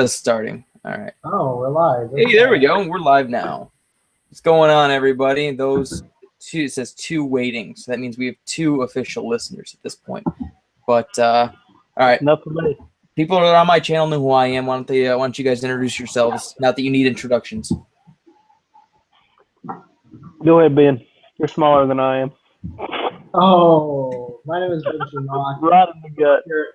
Just starting. All right. Oh, we're live. Hey, there we go. We're live now. What's going on, everybody? Those two, it says 2 waiting, so that means we have 2 official listeners at this point. But all right, Enough for me. People that are on my channel know who I am. Why don't you guys introduce yourselves? Not that you need introductions. Go ahead, Ben. You're smaller than I am. Oh, my name is Nowak. Right in the gut. Here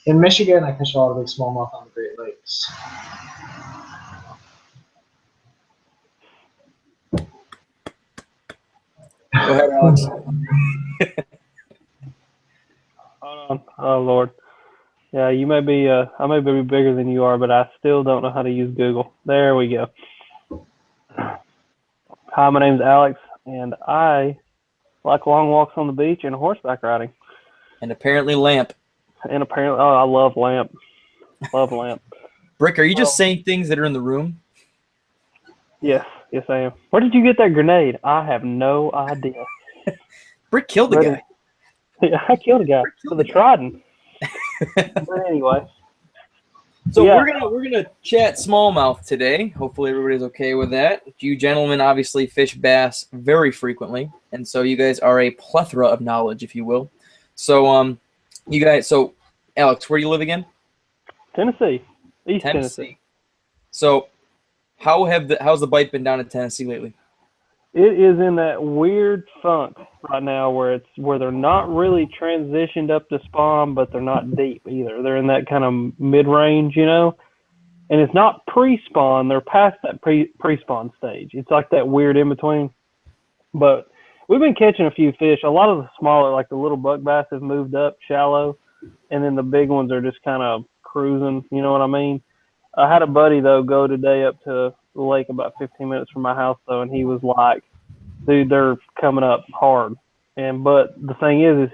in Michigan, I fish a lot of big smallmouth on the Great Lakes. Go ahead, Alex. Hold on. Oh Lord. Yeah, you may be. I may be bigger than you are, but I still don't know how to use Google. There we go. Hi, my name's Alex, and I like long walks on the beach and horseback riding. And apparently Lamp. And apparently, oh, I love Lamp. Love Lamp. Brick, are you just saying things that are in the room? Yes, I am. Where did you get that grenade? I have no idea. Brick killed the guy. Yeah, I killed a guy with a trident. But anyway. So yeah. we're gonna chat smallmouth today. Hopefully everybody's okay with that. You gentlemen obviously fish bass very frequently, and so you guys are a plethora of knowledge, if you will. So you guys. So Alex, where do you live again? Tennessee, East Tennessee. So how's the bite been down in Tennessee lately? It is in that weird funk right now where they're not really transitioned up to spawn, but they're not deep either. They're in that kind of mid-range, you know, and it's not pre-spawn. They're past that pre-spawn stage. It's like that weird in-between. But we've been catching a few fish. A lot of the smaller, like the little buck bass, have moved up shallow, and then the big ones are just kind of cruising. You know what I mean? I had a buddy though go today up to the lake about 15 minutes from my house though, and he was like, dude, they're coming up hard. But the thing is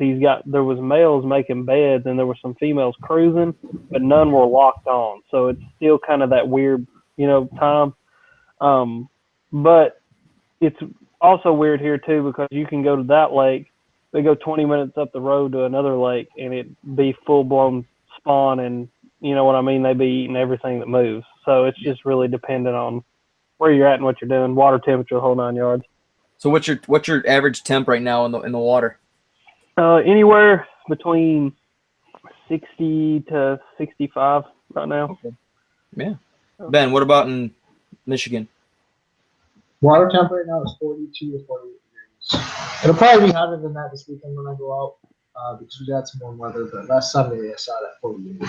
there was males making beds and there were some females cruising, but none were locked on. So it's still kind of that weird, you know, time. But it's also weird here too, because you can go to that lake, they go 20 minutes up the road to another lake and it be full blown spawn, and you know what I mean? They be eating everything that moves. So it's just really dependent on where you're at and what you're doing, water temperature, the whole 9 yards. So what's your average temp right now in the water? Anywhere between 60 to 65 right now. Okay. Yeah. Ben, what about in Michigan? Water temp right now is 42 to 48 degrees. It'll probably be hotter than that this weekend when I go out because we got some warm weather. But last Sunday I saw that 48.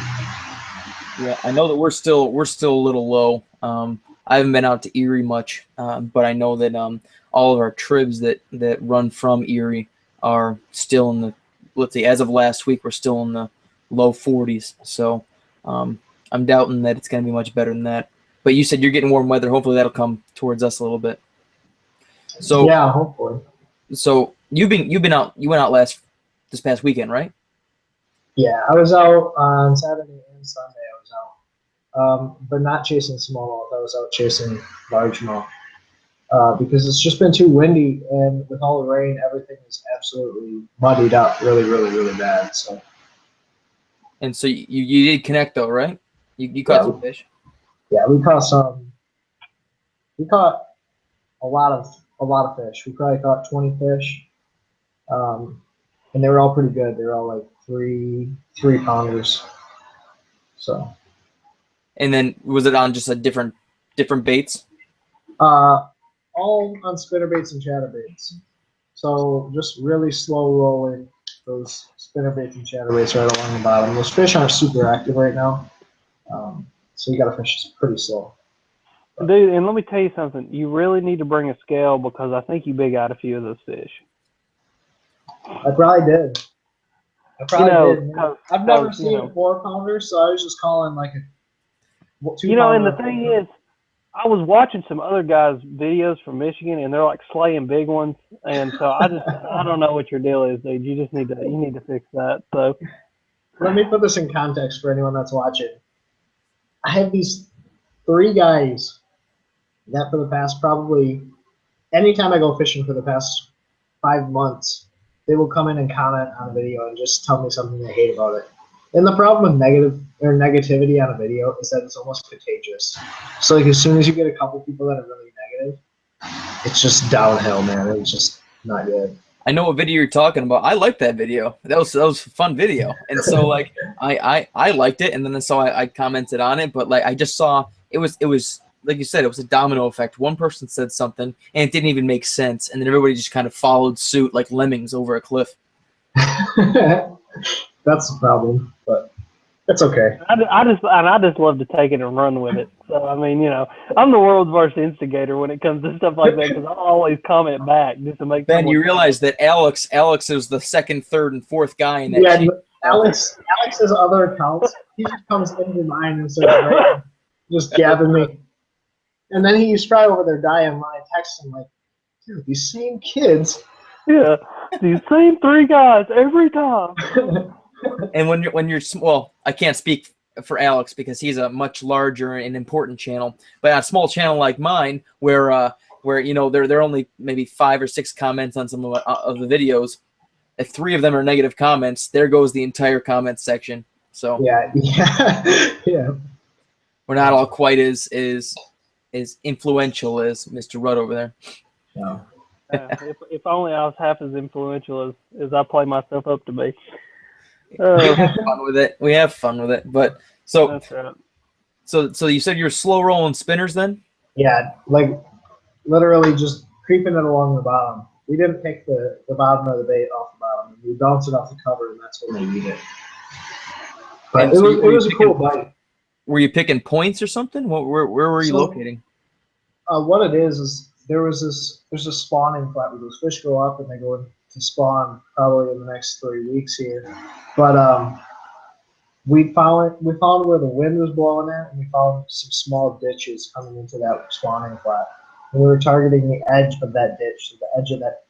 Yeah, I know that we're still a little low. I haven't been out to Erie much, but I know that all of our tribs that run from Erie are still in the, let's see, as of last week, we're still in the low 40s. So I'm doubting that it's going to be much better than that. But you said you're getting warm weather. Hopefully that'll come towards us a little bit. So yeah, hopefully. So you went out this past weekend, right? Yeah, I was out on Saturday and Sunday. I was out, but not chasing smallmouth. I was out chasing largemouth because it's just been too windy, and with all the rain, everything is absolutely muddied up, really, really, really bad. So. And so you did connect though, right? You caught some fish. Yeah, we caught some. We caught a lot of fish. We probably caught 20 fish, and they were all pretty good. They were all like three pounders. So. And then was it on just a different baits? All on spinnerbaits and chatterbaits. So just really slow rolling those spinnerbaits and chatterbaits right along the bottom. Those fish aren't super active right now, so you got to fish pretty slow. Dude, and let me tell you something. You really need to bring a scale because I think you big out a few of those fish. I probably did. Did. I've never seen a 4-pounder, so I was just calling like a 2-pounder. You know, and the thing is, I was watching some other guys' videos from Michigan, and they're like slaying big ones, and so I don't know what your deal is, dude. You need to fix that. So let me put this in context for anyone that's watching. I have these 3 guys that for the past probably anytime I go fishing for the past 5 months, they will come in and comment on a video and just tell me something they hate about it. And the problem with negativity on a video is that it's almost contagious. So like as soon as you get a couple people that are really negative, it's just downhill, man. It's just not good. I know what video you're talking about. I liked that video. That was a fun video, and so like I liked it, and then so I commented on it. But like I just saw it was like you said, it was a domino effect. One person said something, and it didn't even make sense, and then everybody just kind of followed suit like lemmings over a cliff. That's the problem, but it's okay. I just love to take it and run with it. So I mean, you know, I'm the world's worst instigator when it comes to stuff like that because I'll always comment back just to make. Ben, you realize that Alex is the second, third, and fourth guy in that. Yeah, team. Alex's other accounts, he just comes into mine and starts just gabbing me, and then he used to try over there dying when I text him like, dude, these same kids. Yeah, these same three guys every time. And when you're well, I can't speak for Alex because he's a much larger and important channel. But on a small channel like mine, where you know there are only maybe 5 or 6 comments on some of the videos, if 3 of them are negative comments, there goes the entire comment section. So yeah. We're not all quite as influential as Mr. Rudd over there. No. If only I was half as influential as I play myself up to be. We have fun with it. We have fun with it. But so That's right. So you said you're slow rolling spinners then? Yeah, like literally just creeping it along the bottom. We didn't pick the bottom of the bait off the bottom. We bounce it off the cover, and that's when they eat it. But it was a cool bite. Were you picking points or something? Where were you locating? What it is there's a spawning flat where those fish go up and they go to spawn probably in the next 3 weeks here. But we found where the wind was blowing at, and we found some small ditches coming into that spawning flat. And we were targeting the edge of that ditch, so the edge of that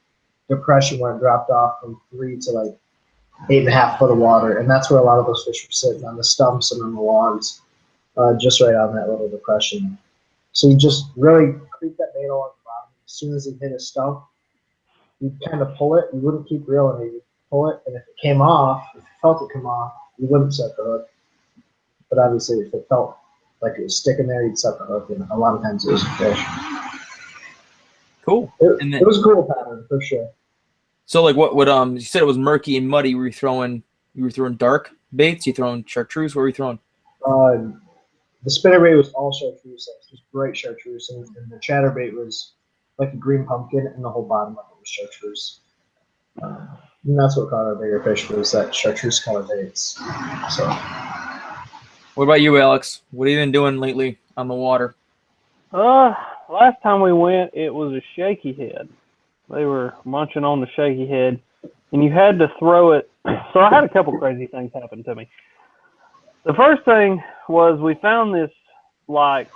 depression where it dropped off from 3 to like 8.5 foot of water, and that's where a lot of those fish were sitting on the stumps and on the logs, just right on that little depression. So you just really creep that bait along the bottom. As soon as it hit a stump, you kind of pull it. You wouldn't keep reeling it. You pull it, and if it came off, if you felt it come off, you wouldn't set the hook. But obviously, if it felt like it was sticking there, you'd set the hook, and a lot of times it was a fish. Cool. It was a cool pattern for sure. So like what you said it was murky and muddy. Were you throwing dark baits? You throwing chartreuse? What were you throwing? The spinnerbait was all chartreuse. It was bright chartreuse, and the chatterbait was like a green pumpkin, and the whole bottom of it was chartreuse. And that's what caught our bigger fish, was that chartreuse color baits. So, what about you, Alex? What have you been doing lately on the water? Last time we went, it was a shaky head. They were munching on the shaky head, and you had to throw it. So I had a couple crazy things happen to me. The first thing was we found this, like,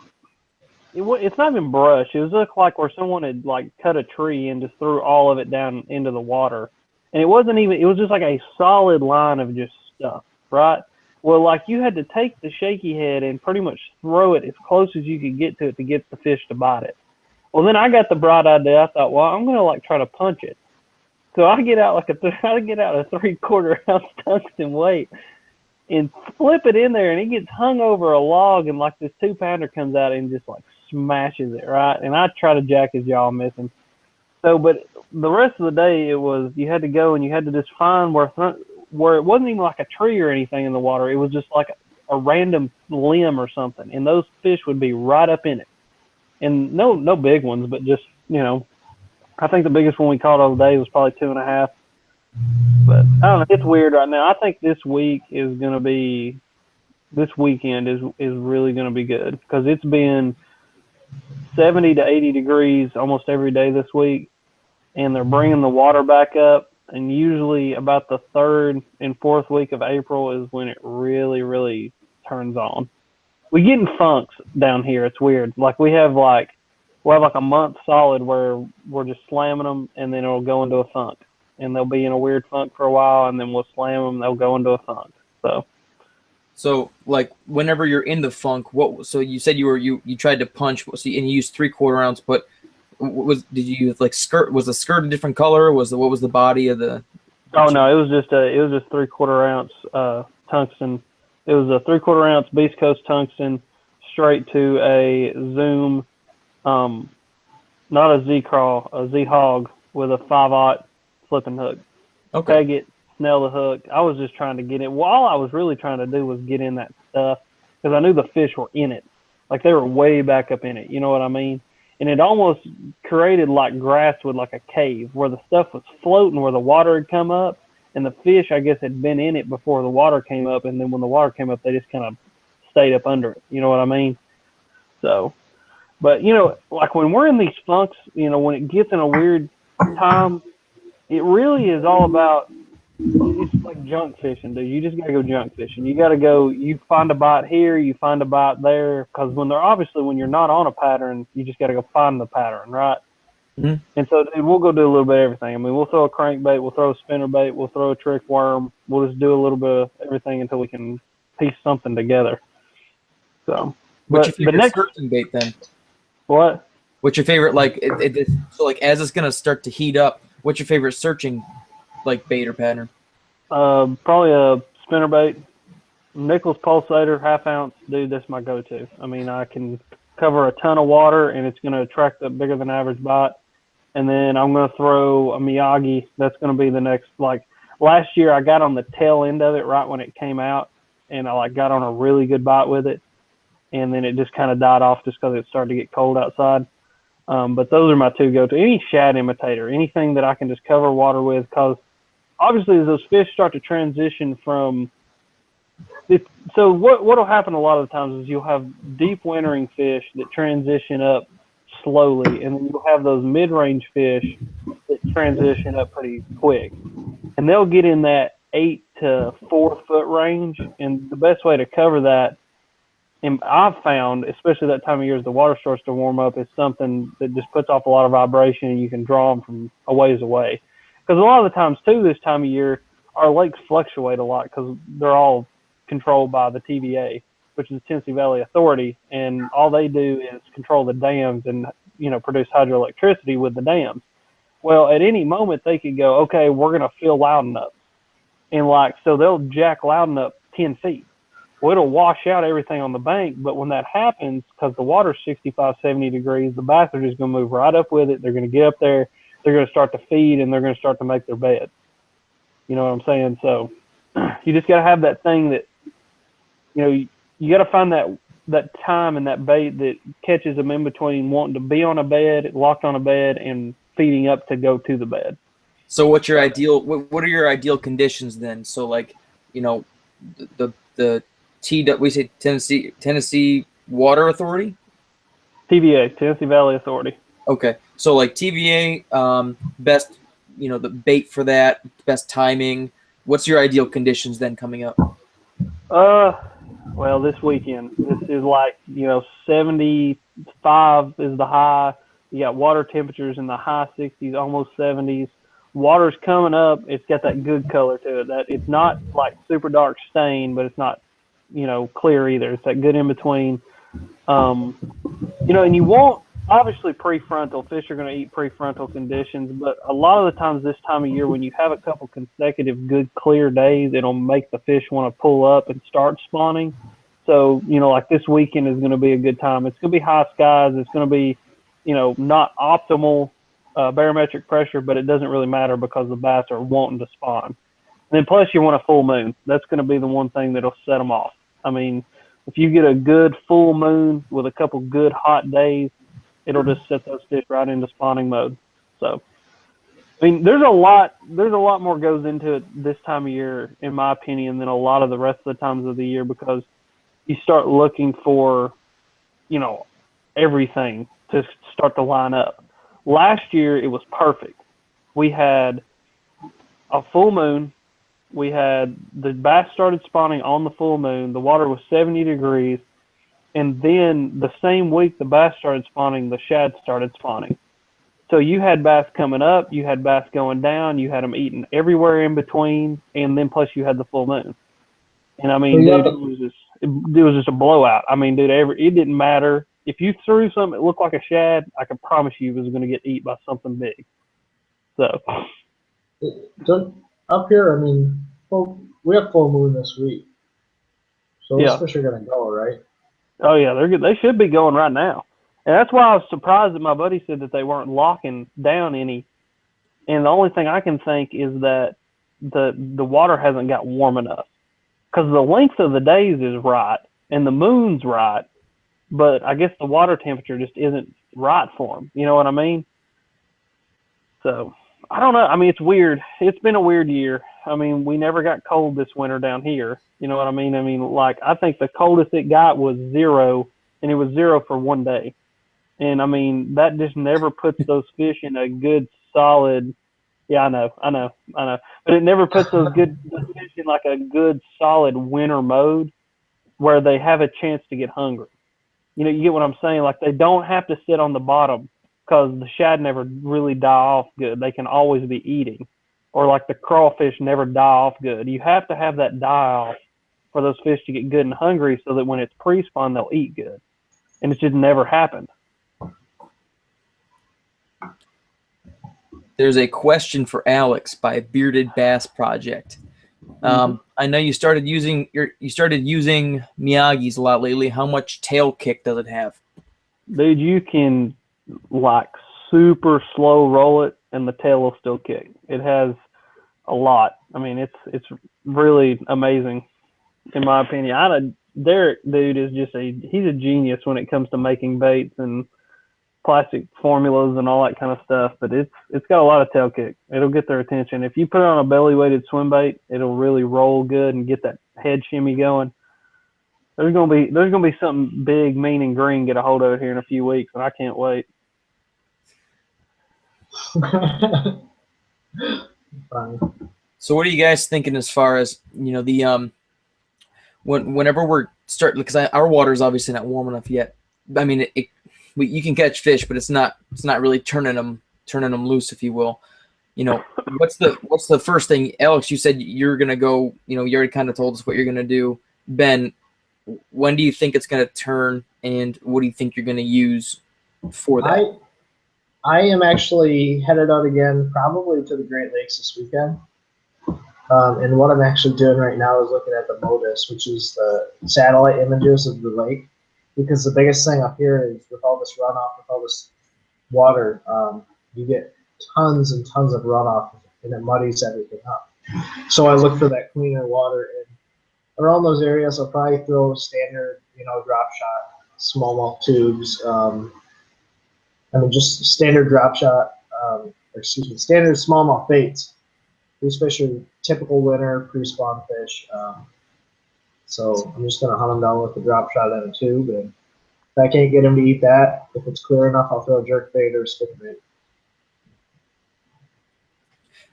it's not even brush. It was looked like where someone had, like, cut a tree and just threw all of it down into the water. And it wasn't even, it was just like a solid line of just stuff, right? Well, like, you had to take the shaky head and pretty much throw it as close as you could get to it to get the fish to bite it. Well, then I got the bright idea. I thought, well, I'm going to, like, try to punch it. So I get out a 3/4 ounce tungsten weight and flip it in there, and it gets hung over a log, and like this 2-pounder comes out and just like smashes it, right? And I try to jack his jaw missing. So, but the rest of the day, it was, you had to go and you had to just find where it wasn't even like a tree or anything in the water. It was just like a random limb or something, and those fish would be right up in it. And no big ones, but just, you know, I think the biggest one we caught all day was probably 2.5. But I don't know, it's weird right now. I think this weekend is really going to be good because it's been 70 to 80 degrees almost every day this week, and they're bringing the water back up. And usually about the 3rd and 4th week of April is when it really, really turns on. We get in funks down here. It's weird. Like we'll have like a month solid where we're just slamming them, and then it'll go into a funk. And they'll be in a weird funk for a while, and then we'll slam them. They'll go into a funk. So like whenever you're in the funk, so you said you tried to punch, and you used 3/4 ounce, but did you use like skirt? Was the skirt a different color? What was the body of the? Oh no, it was just 3/4 ounce tungsten. It was a 3/4 ounce Beast Coast tungsten straight to a Zoom, not a Z crawl, a Z hog with a 5/0 flipping hook. Okay. Peg it, snell the hook. I was just trying to get it. Well, all I was really trying to do was get in that stuff because I knew the fish were in it. Like they were way back up in it. You know what I mean? And it almost created like grass with like a cave where the stuff was floating where the water had come up. And the fish, I guess, had been in it before the water came up. And then when the water came up, they just kind of stayed up under it. You know what I mean? So, but, you know, like when we're in these funks, you know, when it gets in a weird time, it really is all about, it's like junk fishing, dude. You just got to go junk fishing. You got to go, you find a bite here, you find a bite there. Because when they're obviously, when you're not on a pattern, you just got to go find the pattern, right? Mm-hmm. And so, dude, we'll go do a little bit of everything. I mean, we'll throw a crankbait, we'll throw a spinnerbait, we'll throw a trick worm. We'll just do a little bit of everything until we can piece something together. So, What's your but favorite the next searching bait then? what? What's your favorite so like as it's gonna start to heat up? What's your favorite searching like bait or pattern? Probably a spinnerbait, Nichols pulsator, 1/2 ounce, dude. That's my go-to. I mean, I can cover a ton of water and it's gonna attract a bigger than average bite. And then I'm gonna throw a Miyagi. That's gonna be the next. Like last year, I got on the tail end of it right when it came out, and I like got on a really good bite with it. And then it just kind of died off just because it started to get cold outside. But those are my two go-to. Any shad imitator, anything that I can just cover water with, because obviously as those fish start to transition from it, so what will happen a lot of the times is you'll have deep wintering fish that transition up slowly, and then you'll have those mid-range fish that transition up pretty quick. And they'll get in that 8 to 4 foot range, and the best way to cover that, and I've found, especially that time of year as the water starts to warm up, is something that just puts off a lot of vibration and you can draw them from a ways away. Because a lot of the times, too, this time of year, our lakes fluctuate a lot because they're all controlled by the TVA, which is the Tennessee Valley Authority, and all they do is control the dams and, you know, produce hydroelectricity with the dams. Well, at any moment, they could go, okay, we're going to fill Loudon up. And, like, so they'll jack Loudon up 10 feet. Well, it'll wash out everything on the bank, but when that happens, because the water's 65, 70 degrees, the bass are just going to move right up with it. They're going to get up there, they're going to start to feed, and they're going to start to make their bed. You know what I'm saying? So you just got to have that thing that, you know, you got to find that time and that bait that catches them in between wanting to be on a bed, locked on a bed, and feeding up to go to the bed. So what's your ideal? What are your ideal conditions then? So like, you know, the we say Tennessee Water Authority. TVA, Tennessee Valley Authority. Okay, so like TVA, best, you know, the bait for that, best timing. What's your ideal conditions then coming up? Well, this weekend, this is like, you know, 75 is the high. You got water temperatures in the high 60s, almost 70s. Water's coming up. It's got that good color to it. That it's not like super dark stain, but it's not, you know, clear either. It's that good in between. You know, and you want, obviously, prefrontal. Fish are going to eat prefrontal conditions, but a lot of the times this time of year, when you have a couple consecutive good clear days, it'll make the fish want to pull up and start spawning. So, you know, like this weekend is going to be a good time. It's going to be high skies. It's going to be, you know, not optimal barometric pressure, but it doesn't really matter because the bass are wanting to spawn. And then plus you want a full moon. That's going to be the one thing that'll set them off. I mean, if you get a good full moon with a couple good hot days, it'll just set those fish right into spawning mode. So, I mean, there's a lot more goes into it this time of year, in my opinion, than a lot of the rest of the times of the year, because you start looking for, you know, everything to start to line up. Last year, it was perfect. We had a full moon. We had the bass started spawning on the full moon. The water was 70 degrees. And then the same week the bass started spawning, the shad started spawning. So you had bass coming up, you had bass going down, you had them eating everywhere in between, and then plus you had the full moon. And I mean, dude, it was just a blowout. I mean, dude, it didn't matter. If you threw something that looked like a shad, I can promise you it was going to get eaten by something big. So Up here, I mean, well, we have full moon this week, So those Yeah. fish are gonna go, right? Oh yeah, they're good. They should be going right now, and that's why I was surprised that my buddy said that they weren't locking down any. And the only thing I can think is that the water hasn't got warm enough, because the length of the days is right and the moon's right, but I guess the water temperature just isn't right for them. You know what I mean? So I don't know. I mean, it's weird. It's been a weird year. I mean, we never got cold this winter down here. You know what I mean? I mean, like, I think the coldest it got was 0, and it was 0 for one day. And I mean, that just never puts those fish in a good solid. Yeah, I know. But it never puts those fish in like a good solid winter mode where they have a chance to get hungry. You know, you get what I'm saying? Like, they don't have to sit on the bottom because the shad never really die off good. They can always be eating. Or like the crawfish never die off good. You have to have that die off for those fish to get good and hungry so that when it's pre-spawn, they'll eat good. And it just never happened. There's a question for Alex by Bearded Bass Project. I know you started using Miyagi's a lot lately. How much tail kick does it have? Dude, you can like super slow roll it and the tail will still kick. It has a lot. I mean, it's really amazing in my opinion. Derek, dude, is just he's a genius when it comes to making baits and plastic formulas and all that kind of stuff, but it's got a lot of tail kick. It'll get their attention. If you put it on a belly weighted swim bait, it'll really roll good and get that head shimmy going. There's gonna be something big, mean, and green get a hold of it here in a few weeks, and I can't wait. So what are you guys thinking as far as, you know, the whenever we're starting, because our water is obviously not warm enough yet. I mean, you can catch fish, but it's not really turning them loose, if you will. You know, what's the first thing, Alex? You said you're gonna go. You know, you already kind of told us what you're gonna do. Ben, when do you think it's gonna turn, and what do you think you're gonna use for that? I am actually headed out again, probably to the Great Lakes this weekend. And what I'm actually doing right now is looking at the MODIS, which is the satellite images of the lake. Because the biggest thing up here is with all this runoff, with all this water, you get tons and tons of runoff, and it muddies everything up. So I look for that cleaner water. And around those areas, I'll probably throw standard, drop shot, smallmouth tubes. Just standard drop shot, standard smallmouth baits. These fish are typical winter pre-spawn fish. So I'm just going to hunt them down with a drop shot and a tube. And if I can't get them to eat that, if it's clear enough, I'll throw a jerk bait or a stick bait.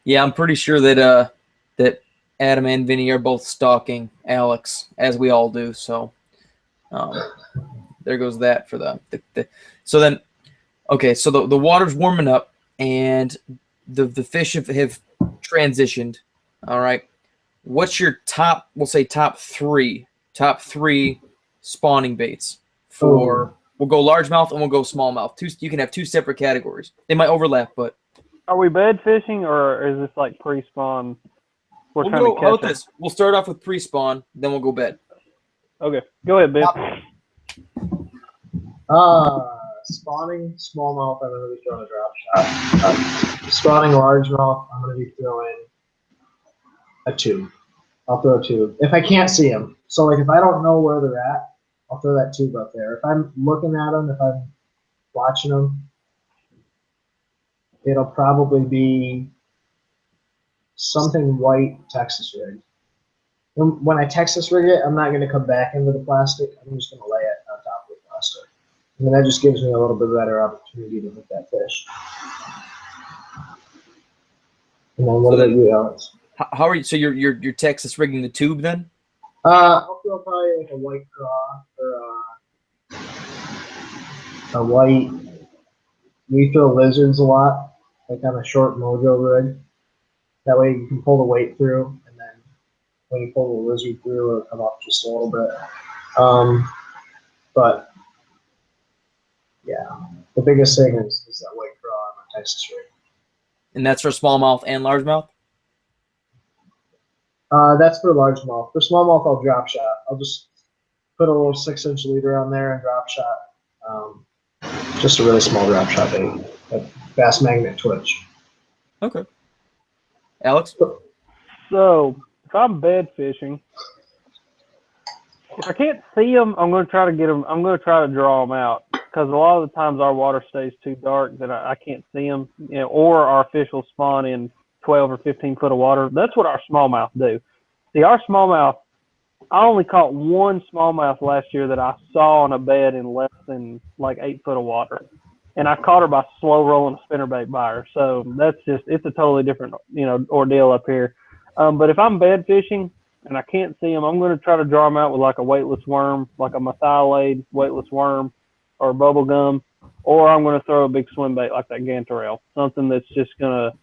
Yeah, I'm pretty sure that that Adam and Vinny are both stalking Alex, as we all do. So there goes that for the so then, okay, so the water's warming up and the fish have transitioned. All right, what's your top? We'll say top three spawning baits for. We'll go largemouth and we'll go smallmouth. You can have two separate categories. They might overlap, but. Are we bed fishing or is this like pre-spawn? How about this? We'll start off with pre-spawn, then we'll go bed. Okay, go ahead, Ben. Spawning smallmouth, I'm going to be throwing a drop shot. Spawning largemouth, I'm going to be throwing a tube. I'll throw a tube if I can't see them. So like if I don't know where they're at, I'll throw that tube up there. If I'm looking at them, if I'm watching them, it'll probably be something white Texas rig. When I Texas rig it, I'm not going to come back into the plastic. I'm just going to lay it on top of the plastic. And then that just gives me a little bit better opportunity to hit that fish. And then what about you, Alex? How are you? So you're Texas rigging the tube then? I'll throw probably like a white craw or a white. We throw lizards a lot, like on a short mojo rig. That way you can pull the weight through, and then when you pull the lizard through, it'll come up just a little bit. But yeah, the biggest thing is that white craw on my Texas rig. And that's for smallmouth and largemouth? That's for largemouth. For smallmouth, I'll drop shot. I'll just put a little 6-inch leader on there and drop shot. Just a really small drop shot bait, a bass magnet twitch. Okay. Alex? So if I'm bed fishing, if I can't see them, I'm going to try to get them. I'm going to try to draw them out because a lot of the times our water stays too dark that I can't see them, you know, or our fish will spawn in 12 or 15 foot of water. That's what our smallmouth do. See, our smallmouth, I only caught one smallmouth last year that I saw on a bed in less than like 8 foot of water. And I caught her by slow rolling a spinnerbait by her. So that's just, it's a totally different, you know, ordeal up here. But if I'm bed fishing and I can't see them, I'm going to try to draw them out with like a weightless worm, like a methylate weightless worm or bubble gum, or I'm going to throw a big swim bait like that gantarelle, something that's just going to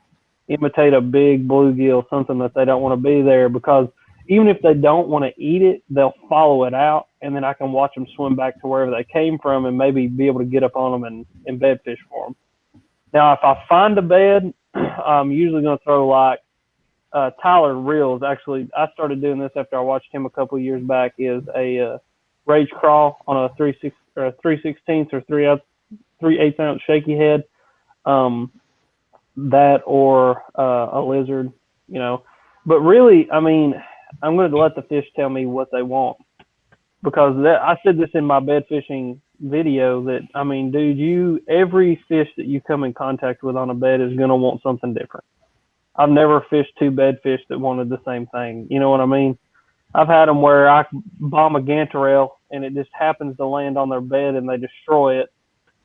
imitate a big bluegill, something that they don't want to be there, because even if they don't want to eat it, they'll follow it out, and then I can watch them swim back to wherever they came from and maybe be able to get up on them and bed fish for them. Now, if I find a bed, I'm usually going to throw like Tyler reels. Actually, I started doing this after I watched him a couple of years back, is a rage crawl on a 3/16 or 3/8 ounce shaky head. That or a lizard, you know. But really, I mean, I'm going to let the fish tell me what they want, because I said this in my bed fishing video that, I mean, dude, every fish that you come in contact with on a bed is going to want something different. I've never fished two bed fish that wanted the same thing. You know what I mean? I've had them where I bomb a gantarelle and it just happens to land on their bed and they destroy it.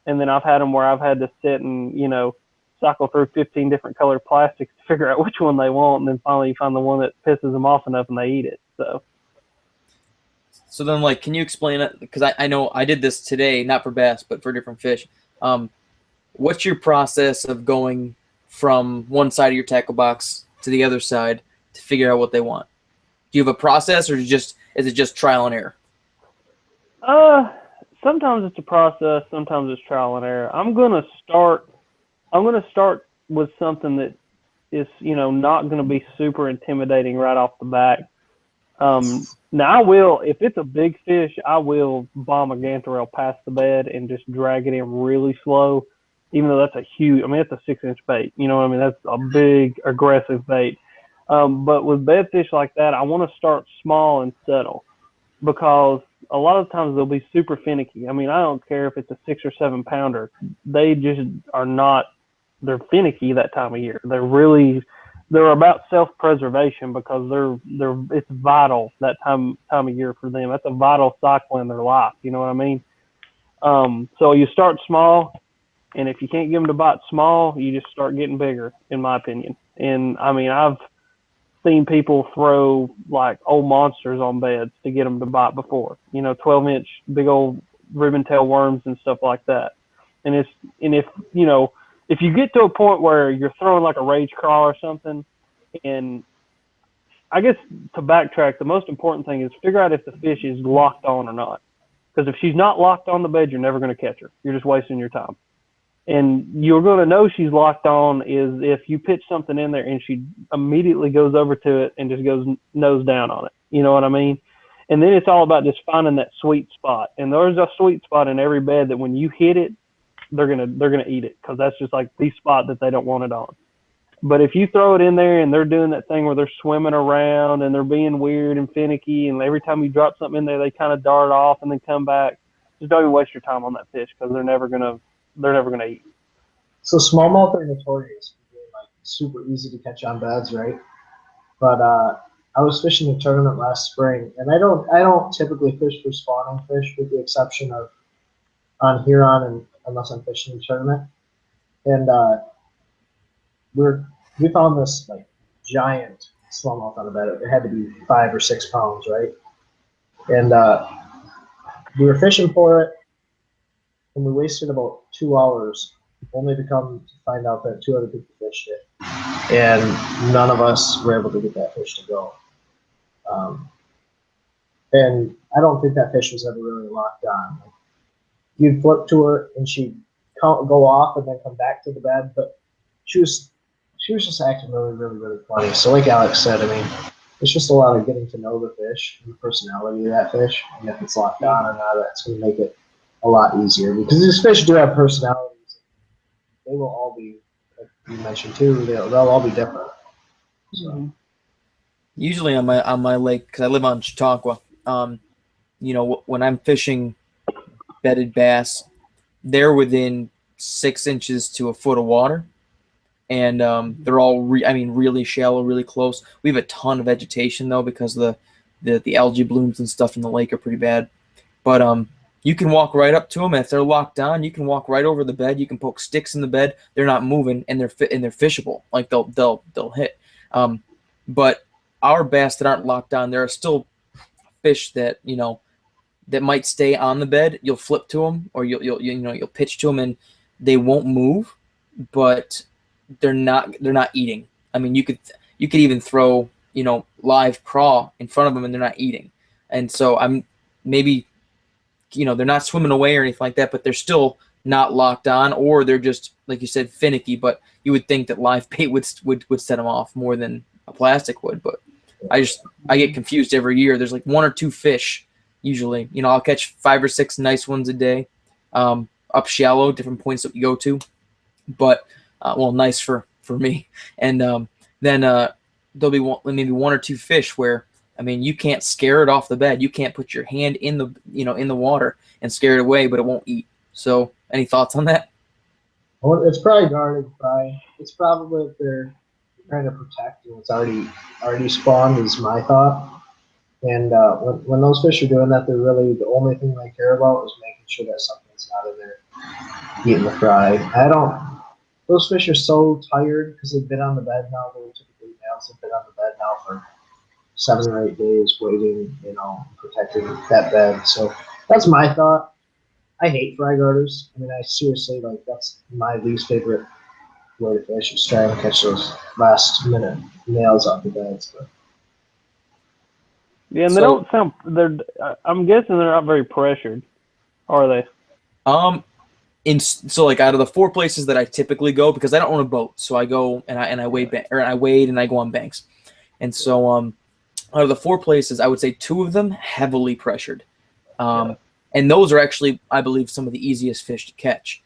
And then I've had them where I've had to sit and, you know, cycle through 15 different colored plastics to figure out which one they want, and then finally you find the one that pisses them off enough and they eat it. So then, like, can you explain it? Because I know I did this today, not for bass, but for different fish. What's your process of going from one side of your tackle box to the other side to figure out what they want? Do you have a process, or is it just trial and error? Sometimes it's a process, sometimes it's trial and error. I'm gonna start with something that is, you know, not going to be super intimidating right off the bat. Now I will, if it's a big fish, I will bomb a gantarelle past the bed and just drag it in really slow, even though that's a huge, I mean, that's a 6-inch bait. You know what I mean? That's a big, aggressive bait. But with bed fish like that, I want to start small and settle, because a lot of times they'll be super finicky. I mean, I don't care if it's a 6 or 7 pounder. They just are not, they're finicky that time of year. They're about self-preservation, because it's vital that time of year for them. That's a vital cycle in their life. You know what I mean? So you start small, and if you can't get them to bite small, you just start getting bigger, in my opinion. And I mean, I've seen people throw like old monsters on beds to get them to bite before, you know, 12-inch big old ribbon tail worms and stuff like that. And if, you know, if you get to a point where you're throwing like a rage crawl or something, and I guess to backtrack, the most important thing is figure out if the fish is locked on or not. Because if she's not locked on the bed, you're never going to catch her. You're just wasting your time. And you're going to know she's locked on is if you pitch something in there and she immediately goes over to it and just goes nose down on it. You know what I mean? And then it's all about just finding that sweet spot. And there's a sweet spot in every bed that when you hit it, they're gonna eat it, because that's just like the spot that they don't want it on. But if you throw it in there and they're doing that thing where they're swimming around and they're being weird and finicky, and every time you drop something in there, they kind of dart off and then come back, just don't even waste your time on that fish, because they're never gonna eat. So smallmouth are notorious for being like super easy to catch on beds, right? But I was fishing a tournament last spring, and I don't typically fish for spawning fish, with the exception of on Huron, and unless I'm fishing a tournament. And we found this like giant smallmouth on a bed. It had to be 5 or 6 pounds, right? And we were fishing for it, and we wasted about 2 hours, only to come to find out that 2 other people fished it, and none of us were able to get that fish to go. And I don't think that fish was ever really locked on. Like, you'd flip to her and she'd go off and then come back to the bed, but she was just acting really, really, really funny. So like Alex said, I mean, it's just a lot of getting to know the fish and the personality of that fish, and if it's locked on or not. That's going to make it a lot easier because these fish do have personalities. They will all be, like you mentioned too. They'll all be different. So. Usually on my lake, because I live on Chautauqua, you know, when I'm fishing bedded bass, they're within 6 inches to a foot of water, and they're all really shallow, really close. We have a ton of vegetation though because the algae blooms and stuff in the lake are pretty bad. But you can walk right up to them, and if they're locked on, you can walk right over the bed. You can poke sticks in the bed. They're not moving, and they're fishable. Like they'll hit. But our bass that aren't locked on, there are still fish that that might stay on the bed. You'll flip to them, or you'll pitch to them, and they won't move, but they're not eating. I mean, you could even throw live craw in front of them, and they're not eating. And so I'm maybe they're not swimming away or anything like that, but they're still not locked on, or they're just, like you said, finicky. But you would think that live bait would set them off more than a plastic would. But I get confused every year. There's like one or two fish usually. I'll catch 5 or 6 nice ones a day, up shallow, different points that we go to. But nice for me. And then there'll be maybe 1 or 2 fish where, I mean, you can't scare it off the bed. You can't put your hand in the in the water and scare it away, but it won't eat. So, any thoughts on that? Well, it's probably guarded by. It's probably if they're trying to protect and it's already spawned, is my thought. And when those fish are doing that, they're really the only thing they care about is making sure that something's not in there eating the fry. Those fish are so tired because they've been on the bed now. They're typically males have been on the bed now for 7 or 8 days waiting, protecting that bed. So that's my thought. I hate fry garters. I mean, I seriously, that's my least favorite way to fish is trying to catch those last minute nails off the beds. But yeah, and they don't sound. I'm guessing they're not very pressured, are they? So like out of the 4 places that I typically go, because I don't own a boat, so I go and I wade and I go on banks, and so out of the 4 places, I would say 2 of them heavily pressured, and those are actually, I believe, some of the easiest fish to catch,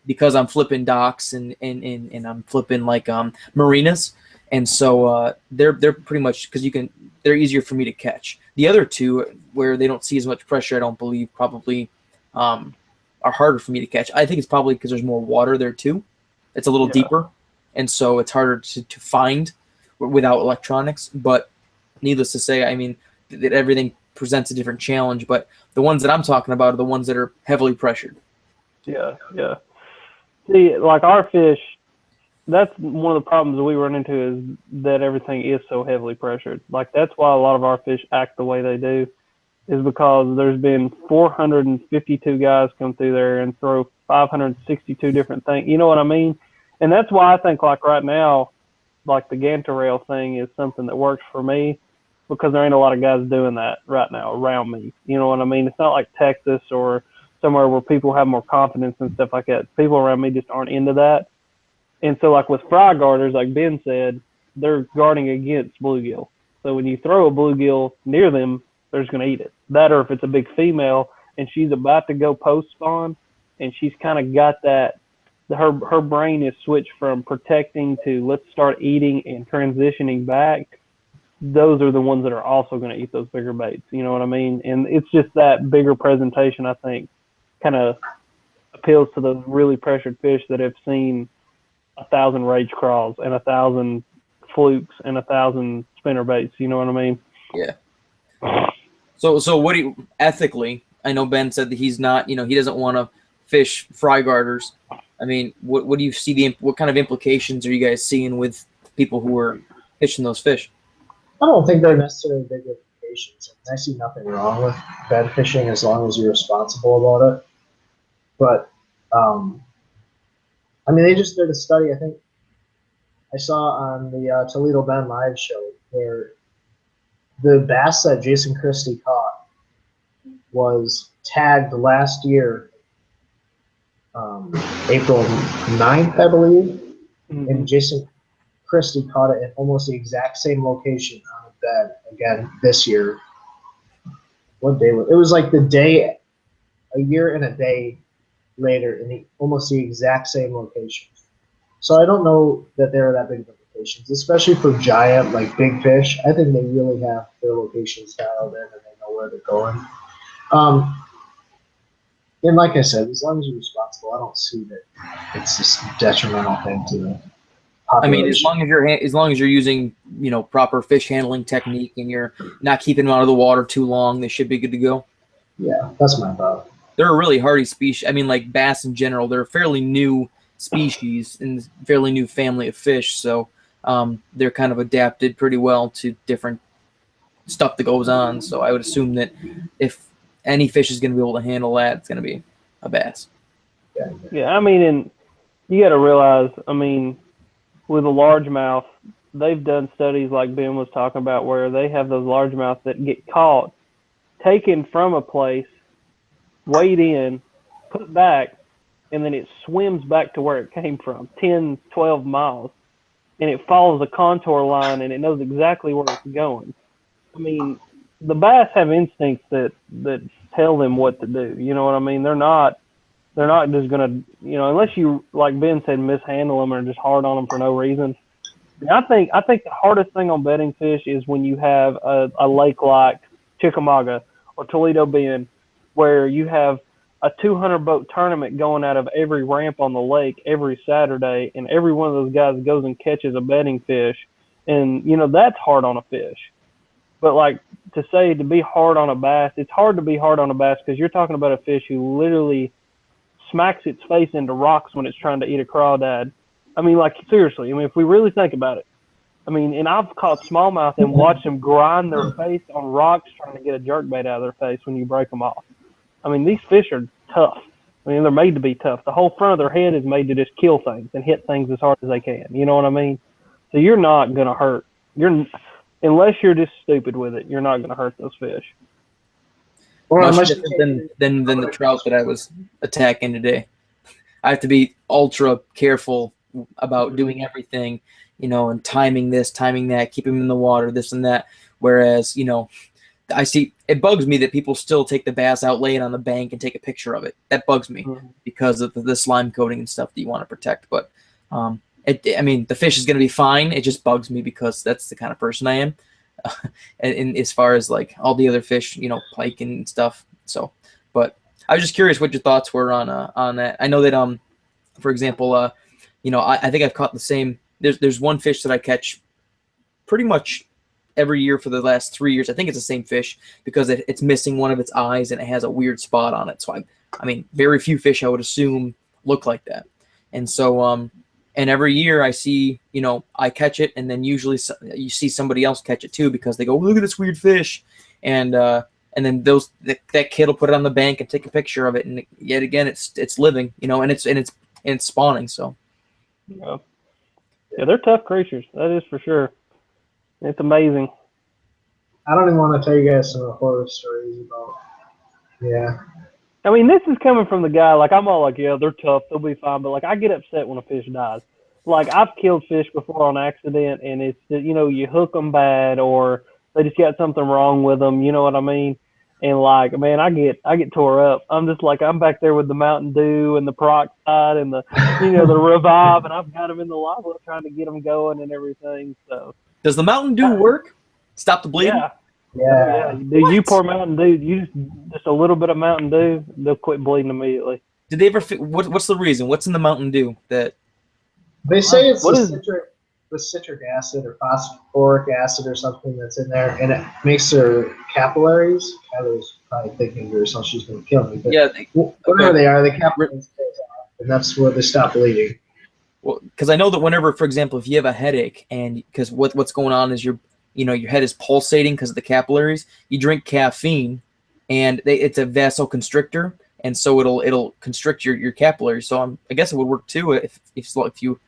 because I'm flipping docks and I'm flipping like marinas, and so they're pretty much they're easier for me to catch. The other 2 where they don't see as much pressure, I don't believe probably are harder for me to catch. I think it's probably because there's more water there too. It's a little deeper, and so it's harder to find without electronics. But needless to say, I mean, that everything presents a different challenge. But the ones that I'm talking about are the ones that are heavily pressured. Yeah. See, like our fish, that's one of the problems that we run into is that everything is so heavily pressured. Like that's why a lot of our fish act the way they do, is because there's been 452 guys come through there and throw 562 different things. You know what I mean? And that's why I think like right now, like the Ganter rail thing is something that works for me, because there ain't a lot of guys doing that right now around me. You know what I mean? It's not like Texas or somewhere where people have more confidence and stuff like that. People around me just aren't into that. And so like with fry garters, like Ben said, they're guarding against bluegill. So when you throw a bluegill near them, they're just going to eat it. That, or if it's a big female and she's about to go post spawn and she's kind of got that, her brain is switched from protecting to let's start eating and transitioning back. Those are the ones that are also going to eat those bigger baits. You know what I mean? And it's just that bigger presentation, I think, kind of appeals to those really pressured fish that have seen 1,000 rage crawls and 1,000 flukes and 1,000 spinner baits. You know what I mean? Yeah. So what do you, ethically, I know Ben said that he's not, he doesn't want to fish fry garters. I mean, what do you see what kind of implications are you guys seeing with people who are fishing those fish? I don't think they're necessarily big implications. I see nothing wrong with bed fishing as long as you're responsible about it. But, I mean, they just did a study, I think I saw on the Toledo Bend live show, where the bass that Jason Christie caught was tagged last year, April 9th, I believe, and Jason Christie caught it at almost the exact same location on a bed again this year. What day was it? Was like the day, a year and a day later in almost the exact same location. So I don't know that there are that big of implications, especially for giant, like big fish. I think they really have their locations dialed in and they know where they're going. And like I said, as long as you're responsible, I don't see that it's just a detrimental thing to the population. I mean, as long as you're using, you know, proper fish handling technique and you're not keeping them out of the water too long, they should be good to go. Yeah, that's my thought. They're a really hardy species. I mean, like bass in general, they're a fairly new species and fairly new family of fish, so they're kind of adapted pretty well to different stuff that goes on. So I would assume that if any fish is going to be able to handle that, it's going to be a bass. Yeah, I mean, and you got to realize, I mean, with a largemouth, they've done studies like Ben was talking about where they have those largemouths that get caught, taken from a place, weighed in, put back, and then it swims back to where it came from, 10, 12 miles, and it follows a contour line and it knows exactly where it's going. I mean, the bass have instincts that tell them what to do. You know what I mean? They're not just gonna, you know, unless you, like Ben said, mishandle them or just hard on them for no reason. I think the hardest thing on bedding fish is when you have a lake like Chickamauga or Toledo Bend, where you have a 200 boat tournament going out of every ramp on the lake every Saturday, and every one of those guys goes and catches a bedding fish, and you know that's hard on a fish. But like to say to be hard on a bass, it's hard to be hard on a bass because you're talking about a fish who literally smacks its face into rocks when it's trying to eat a crawdad. I mean, like seriously. I mean, if we really think about it, I mean, and I've caught smallmouth and watched them grind their face on rocks trying to get a jerkbait out of their face when you break them off. I mean, these fish are tough. I mean, they're made to be tough. The whole front of their head is made to just kill things and hit things as hard as they can. You know what I mean? So you're not gonna hurt. Unless you're just stupid with it, you're not gonna hurt those fish. Much different than the trout that I was attacking today. I have to be ultra careful about doing everything, you know, and timing this, timing that, keep them in the water, this and that. Whereas, you know, I see it bugs me that people still take the bass out, lay it on the bank, and take a picture of it. That bugs me because of the slime coating and stuff that you want to protect. But I mean, the fish is going to be fine. It just bugs me because that's the kind of person I am. And as far as like all the other fish, you know, pike and stuff. So, but I was just curious what your thoughts were on that. I know that for example, you know, I think I've caught the same. There's one fish that I catch pretty much every year for the last 3 years. I think it's the same fish because it's missing one of its eyes and it has a weird spot on it. So I mean, very few fish I would assume look like that. And so and every year I see, you know, I catch it, and then usually you see somebody else catch it too because they go, look at this weird fish, and then that kid will put it on the bank and take a picture of it, and yet again it's living, you know, and it's spawning. So yeah, they're tough creatures. That is for sure. It's amazing. I don't even want to tell you guys some horror stories about. Yeah. I mean, this is coming from the guy, like, I'm all like, yeah, they're tough, they'll be fine, but, like, I get upset when a fish dies. Like, I've killed fish before on accident, and it's, you know, you hook them bad, or they just got something wrong with them, you know what I mean? And, like, man, I get tore up. I'm just like, I'm back there with the Mountain Dew and the Peroxide and the, you know, the Revive, and I've got them in the live well trying to get them going and everything, so. Does the Mountain Dew work? Stop the bleeding? Yeah. Yeah. You pour Mountain Dew, you just a little bit of Mountain Dew, they'll quit bleeding immediately. Did they ever? What's the reason? What's in the Mountain Dew that? They say it's the citric acid or phosphoric acid or something that's in there, and it makes their capillaries. Kyler's probably thinking to herself she's going to kill me, but yeah, whatever they are, the capillaries goes off, and that's where they stop bleeding. Well, because I know that whenever, for example, if you have a headache and because what's going on is your head is pulsating because of the capillaries. You drink caffeine, and it's a vasoconstrictor, and so it'll constrict your capillaries. So I guess it would work too if you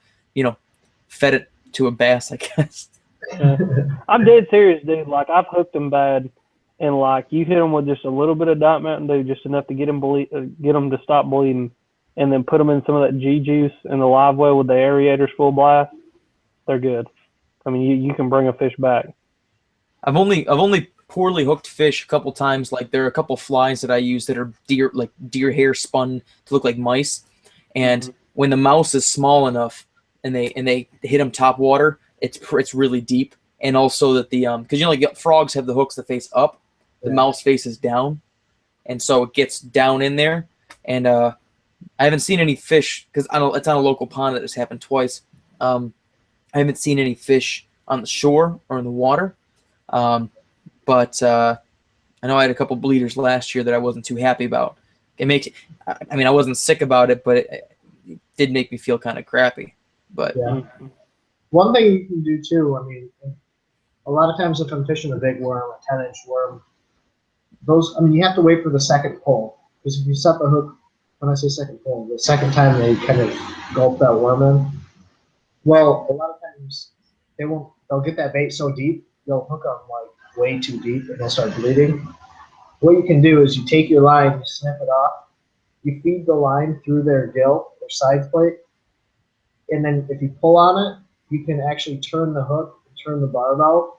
fed it to a bass, I guess. I'm dead serious, dude. Like, I've hooked them bad, and like you hit them with just a little bit of Diet Mountain Dew, just enough to get them to stop bleeding, and then put them in some of that G juice in the live well with the aerators full blast. They're good. I mean, you can bring a fish back. I've only poorly hooked fish a couple times. Like there are a couple flies that I use that are deer hair spun to look like mice, and when the mouse is small enough and they hit them top water, it's really deep. And also that the because like frogs have the hooks that face up, the mouse faces down, and so it gets down in there. And I haven't seen any fish because it's on a local pond that has happened twice. I haven't seen any fish on the shore or in the water. But I know I had a couple bleeders last year that I wasn't too happy about. I mean, I wasn't sick about it, but it did make me feel kind of crappy. But one thing you can do too, I mean, a lot of times if I'm fishing a big worm, a 10-inch worm, you have to wait for the second pull. Because if you set the hook, when I say second pull, the second time they kind of gulp that worm in, well, a lot of times they'll get that bait so deep, they'll hook them like way too deep and they'll start bleeding. What you can do is you take your line, you snip it off, you feed the line through their gill, their side plate, and then if you pull on it, you can actually turn the hook, turn the barb out,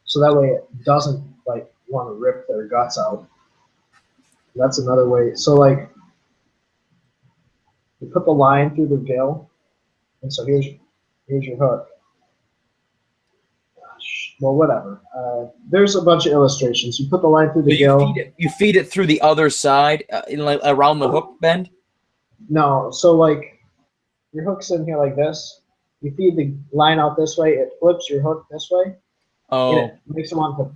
so that way it doesn't like want to rip their guts out. That's another way. So like, you put the line through the gill, and so here's your hook. Well, whatever. There's a bunch of illustrations. You put the line through the gill. You feed it through the other side, around the hook bend. No, so like your hook's in here like this. You feed the line out this way. It flips your hook this way. Oh. And it makes it want to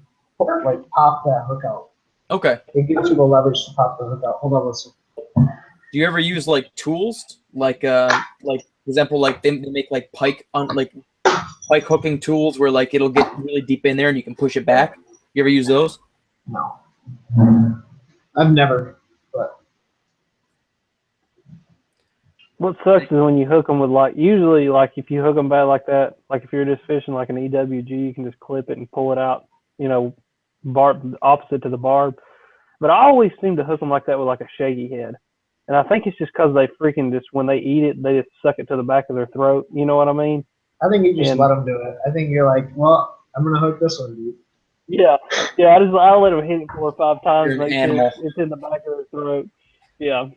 like pop that hook out. Okay. It gives you the leverage to pop the hook out. Hold on, listen. Do you ever use like tools, like for example, like they make like pike hooking tools where like it'll get really deep in there and you can push it back? You ever use those? No, I've never. But what sucks is when you hook them with usually if you hook them bad like that, like if you're just fishing like an EWG, you can just clip it and pull it out, barb opposite to the barb. But I always seem to hook them like that with like a shaky head. And I think it's just because they freaking just, when they eat it, they just suck it to the back of their throat. You know what I mean? I think you just let them do it. I think you're like, well, I'm going to hook this one, dude. Yeah. I'll let them hit it 4 or 5 times. Make sure it's in the back of their throat. Yeah.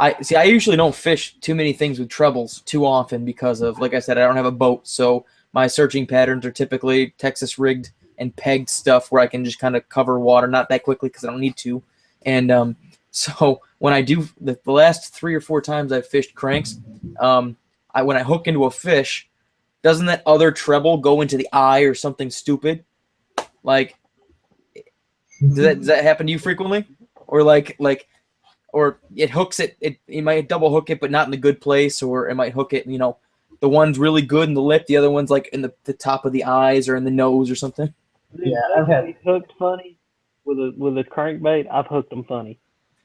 I usually don't fish too many things with trebles too often because of, like I said, I don't have a boat. So my searching patterns are typically Texas rigged and pegged stuff where I can just kind of cover water, not that quickly because I don't need to. And so when I do, the last 3 or 4 times I've fished cranks, when I hook into a fish, doesn't that other treble go into the eye or something stupid? Like, does that happen to you frequently? Or or it hooks it might double hook it, but not in the good place, or it might hook it, the one's really good in the lip, the other one's like in the top of the eyes or in the nose or something. Yeah, I've had hooked funny with a crankbait. I've hooked them funny.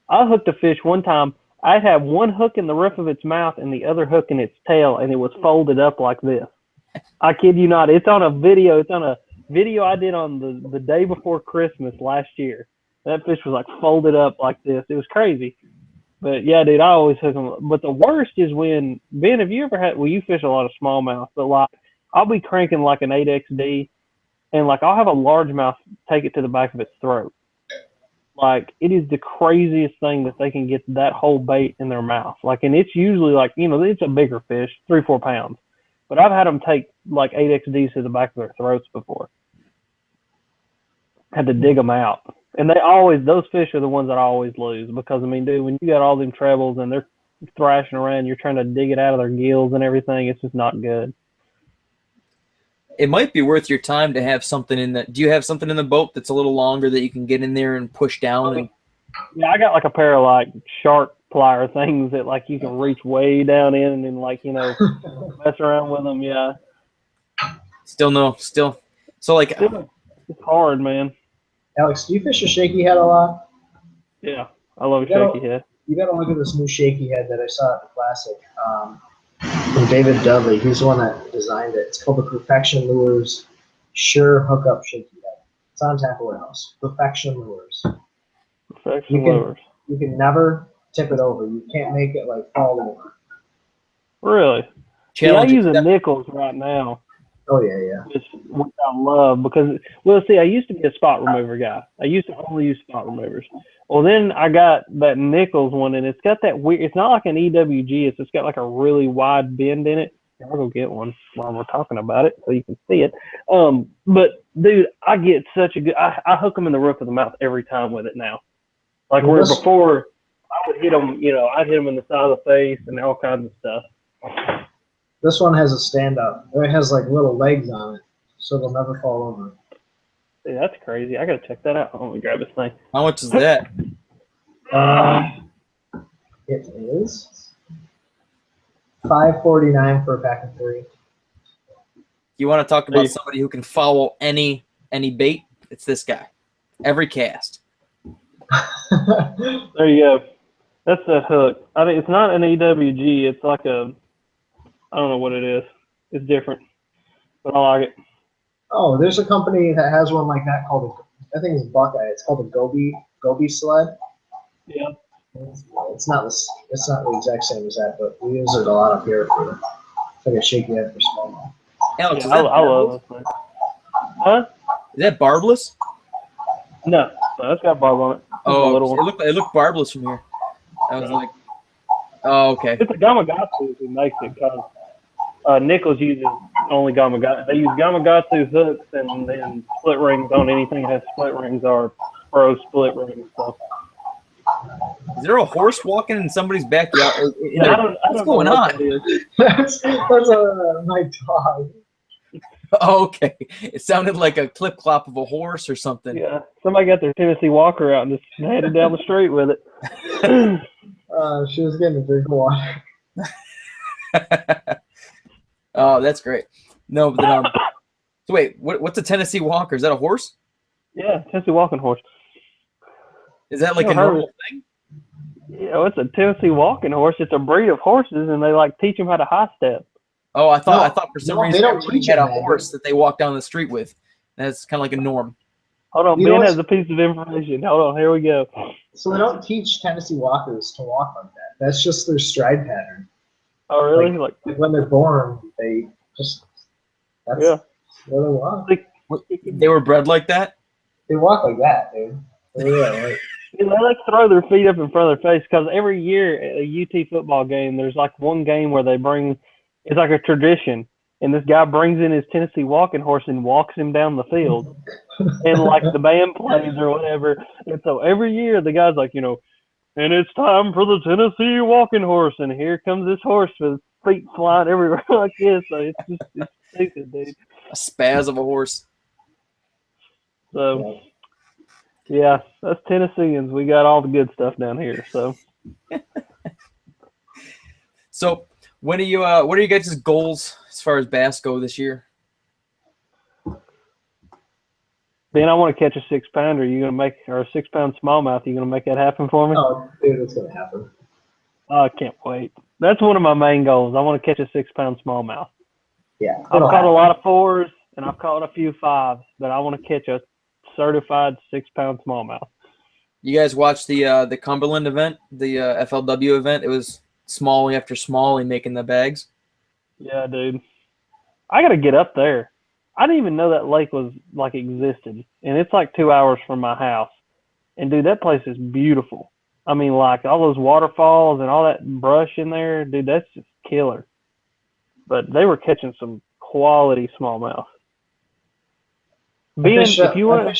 I hooked a fish one time. I had one hook in the roof of its mouth and the other hook in its tail, and it was folded up like this. I kid you not. It's on a video. It's on a video I did on the day before Christmas last year. That fish was like folded up like this. It was crazy. But yeah, dude, I always hook them. But the worst is when, Ben, have you ever had, well, you fish a lot of smallmouth, but like I'll be cranking like an 8XD and like I'll have a largemouth take it to the back of its throat. Like, it is the craziest thing that they can get that whole bait in their mouth. Like, and it's usually like, it's a bigger fish, 3-4 pounds. But I've had them take like 8XDs to the back of their throats before. Had to dig them out. And those fish are the ones that I always lose because, dude, when you got all them trebles and they're thrashing around, you're trying to dig it out of their gills and everything, it's just not good. It might be worth your time to have something in the. Do you have something in the boat that's a little longer that you can get in there and push down? Yeah, I got like a pair of like shark plier things that like you can reach way down in and then like mess around with them. Yeah. Still. So like, it's hard, man. Alex, do you fish a shaky head a lot? Yeah, I love a shaky head. You got to look at this new shaky head that I saw at the Classic. From David Dudley. He's the one that designed it. It's called the Perfection Lures Sure Hookup Shaky Head. It's on Tackle Warehouse. Perfection Lures. Lures. You can never tip it over. You can't make it like fall over. Really? Yeah, I use a Nichols right now. Oh yeah. which I love because, well, see, I used to be a spot remover guy. I used to only use spot removers. Well, then I got that Nichols one, and it's got that weird. It's not like an EWG. It's just got like a really wide bend in it. I'll go get one while we're talking about it so you can see it. But dude, I get such a good. I hook them in the roof of the mouth every time with it now. Like where before, I would hit them. I'd hit them in the side of the face and all kinds of stuff. This one has a stand-up. It has like little legs on it, so they'll never fall over. Dude, that's crazy. I gotta check that out. I'm gonna grab this thing. How much is that? It is $5.49 for a pack of 3. You want to talk about somebody who can follow any bait? It's this guy. Every cast. There you go. That's that hook. I think it's not an EWG. It's like I don't know what it is. It's different, but I like it. Oh, there's a company that has one like that called, I think it's Buckeye. It's called a Gobi sled. Yeah. It's not the exact same as that, but we use it a lot up here for like a shaky head for smallmouth. Alex, yeah, I love this thing. Huh? Is that barbless? No, that's got barb on it. Oh, it looked barbless from here. I was like, oh, okay. It's a Gamakatsu who makes it because Nichols uses only Gamakatsu. They use Gamakatsu hooks and then split rings on anything that has split rings or pro split rings. So. Is there a horse walking in somebody's backyard? What's going on? That's my dog. Oh, okay. It sounded like a clip clop of a horse or something. Yeah, somebody got their Tennessee Walker out and just headed down the street with it. She was getting a drink of water. Oh, that's great. No, but so wait, what's a Tennessee Walker? Is that a horse? Yeah, Tennessee walking horse. Is that like a normal thing? Yeah, it's a Tennessee walking horse. It's a breed of horses, and they like teach them how to high step. Oh, I thought for some reason everybody had a them, horse that they walk down the street with. That's kind of like a norm. Hold on, Ben has a piece of information. Hold on, here we go. So they don't teach Tennessee Walkers to walk like that. That's just their stride pattern. Oh, really? Like when they're born, they just that's where they walk. They were bred like that? They walk like that, dude. Yeah, they like throw their feet up in front of their face because every year at a UT football game, there's like one game where they bring, it's like a tradition, and this guy brings in his Tennessee walking horse and walks him down the field, and like the band plays or whatever, and so every year the guy's like, and it's time for the Tennessee walking horse, and here comes this horse with feet flying everywhere like this. So it's stupid, dude. A spaz of a horse. So. Yeah, that's Tennesseans. We got all the good stuff down here. So, what are you guys' goals as far as bass go this year? Ben, I want to catch a 6-pounder. You gonna make or a 6-pound smallmouth? You gonna make that happen for me? Oh, dude, it's gonna happen. Oh, I can't wait. That's one of my main goals. I want to catch a 6-pound smallmouth. Yeah, I've caught a lot of 4s and I've caught a few 5s, but I want to catch a certified 6-pound smallmouth. You guys watched the Cumberland event, the FLW event? It was smallie after smallie making the bags. Yeah, dude. I gotta get up there. I didn't even know that lake was like existed, and it's like 2 hours from my house. And dude, that place is beautiful. I mean, like all those waterfalls and all that brush in there, dude, that's just killer. But they were catching some quality smallmouth. I fished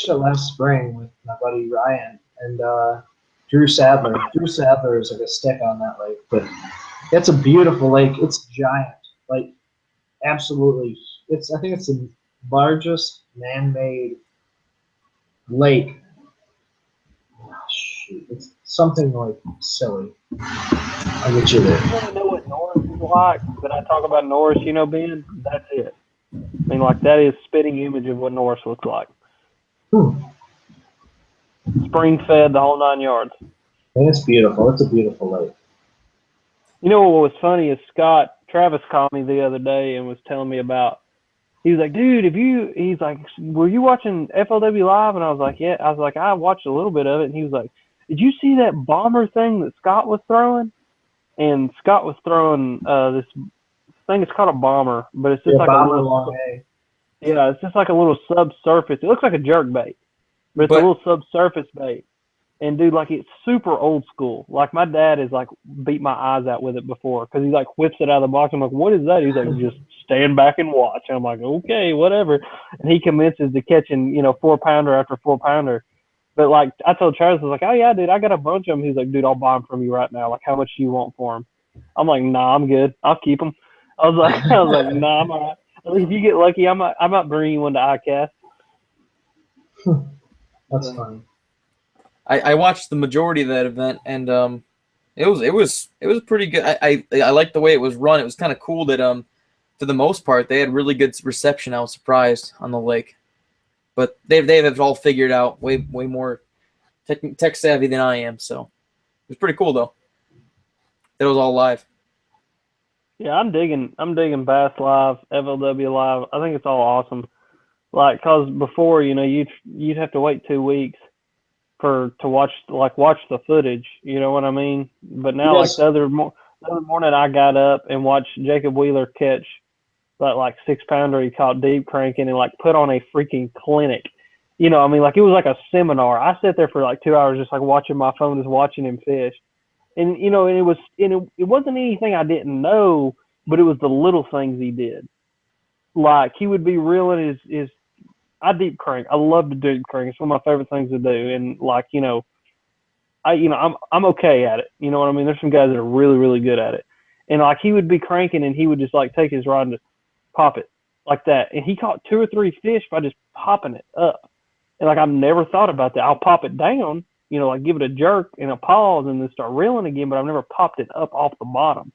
it last spring with my buddy Ryan and Drew Sadler. Drew Sadler is like a stick on that lake, but it's a beautiful lake. It's giant, like absolutely. I think it's the largest man-made lake. Oh, shoot, it's something like silly. I'll get you there. You want to know what Norris is like? When I talk about Norris, Ben, that's it. I mean, like that is spitting image of what Norris looks like. Spring fed, the whole 9 yards. And it's beautiful. It's a beautiful lake. You know what was funny is Travis called me the other day and was telling me about. He was like, dude, he's like, were you watching FLW Live? And I was like, yeah. I was like, I watched a little bit of it. And he was like, did you see that bomber thing that Scott was throwing? And Scott was throwing this thing. It's called a bomber, but it's just like a little. Yeah, it's just like a little subsurface. It looks like a jerk bait, but it's a But little subsurface bait. And dude, like it's super old school. Like my dad has like beat my eyes out with it before because he like whips it out of the box. I'm like, what is that? He's like, just stand back and watch. And I'm like, okay, whatever. And he commences to catching, 4-pounder after 4-pounder. But like I told Travis, I was like, oh yeah, dude, I got a bunch of them. He's like, dude, I'll buy them from you right now. Like, how much do you want for them? I'm like, nah, I'm good. I'll keep them. I was like, nah, I'm all right. At least if you get lucky, I might bring you one to ICAST. That's funny. I watched the majority of that event, and it was pretty good. I liked the way it was run. It was kind of cool that for the most part they had really good reception. I was surprised on the lake, but they have it all figured out way more tech savvy than I am. So it was pretty cool though. It was all live. Yeah, I'm digging Bass Live, FLW Live. I think it's all awesome. Like, cause before, you'd have to wait 2 weeks to watch the footage. You know what I mean? But now, Yes. like the other morning, I got up and watched Jacob Wheeler catch that like 6-pounder he caught deep cranking and like put on a freaking clinic. It was like a seminar. I sat there for like 2 hours just like watching my phone, just watching him fish. And it wasn't anything I didn't know, but it was the little things he did. Like he would be reeling his I deep crank. I love to deep crank. It's one of my favorite things to do. And I'm okay at it. You know what I mean? There's some guys that are really, really good at it. And like he would be cranking and he would just like take his rod and just pop it like that. And he caught 2 or 3 fish by just popping it up. And like I've never thought about that. I'll pop it down, like give it a jerk and a pause and then start reeling again, but I've never popped it up off the bottom.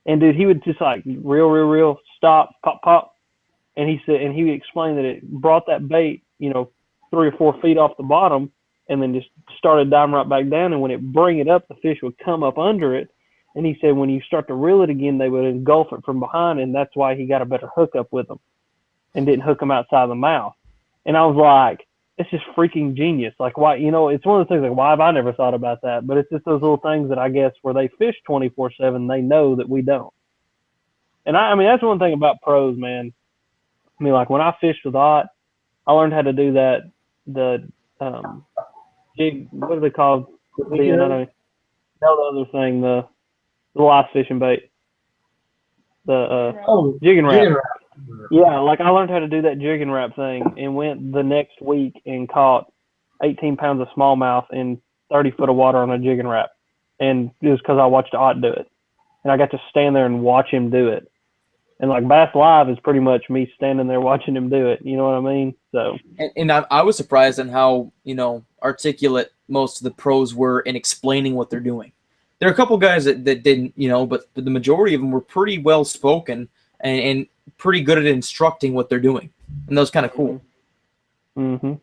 And dude, he would just like reel, stop, pop. And he explained that it brought that bait, 3 or 4 feet off the bottom and then just started diving right back down. And when it bring it up, the fish would come up under it. And he said when you start to reel it again, they would engulf it from behind. And that's why he got a better hookup with them and didn't hook them outside the mouth. And I was like, it's just freaking genius. Like, why, it's one of those things like, why have I never thought about that? But it's just those little things that I guess where they fish 24/7, they know that we don't. And I mean, that's one thing about pros, man. I mean, like when I fished with Ott, I learned how to do that. The jig, what are they called? The other thing, the live fishing bait, the jigging wrap. Yeah, like I learned how to do that jigging wrap thing and went the next week and caught 18 pounds of smallmouth in 30 foot of water on a jigging wrap. And it was because I watched Ott do it. And I got to stand there and watch him do it. And like Bass Live is pretty much me standing there watching him do it. You know what I mean? So. And I was surprised on how, articulate most of the pros were in explaining what they're doing. There are a couple guys that didn't, but the majority of them were pretty well spoken and pretty good at instructing what they're doing. And that was kind of cool. Mm-hmm.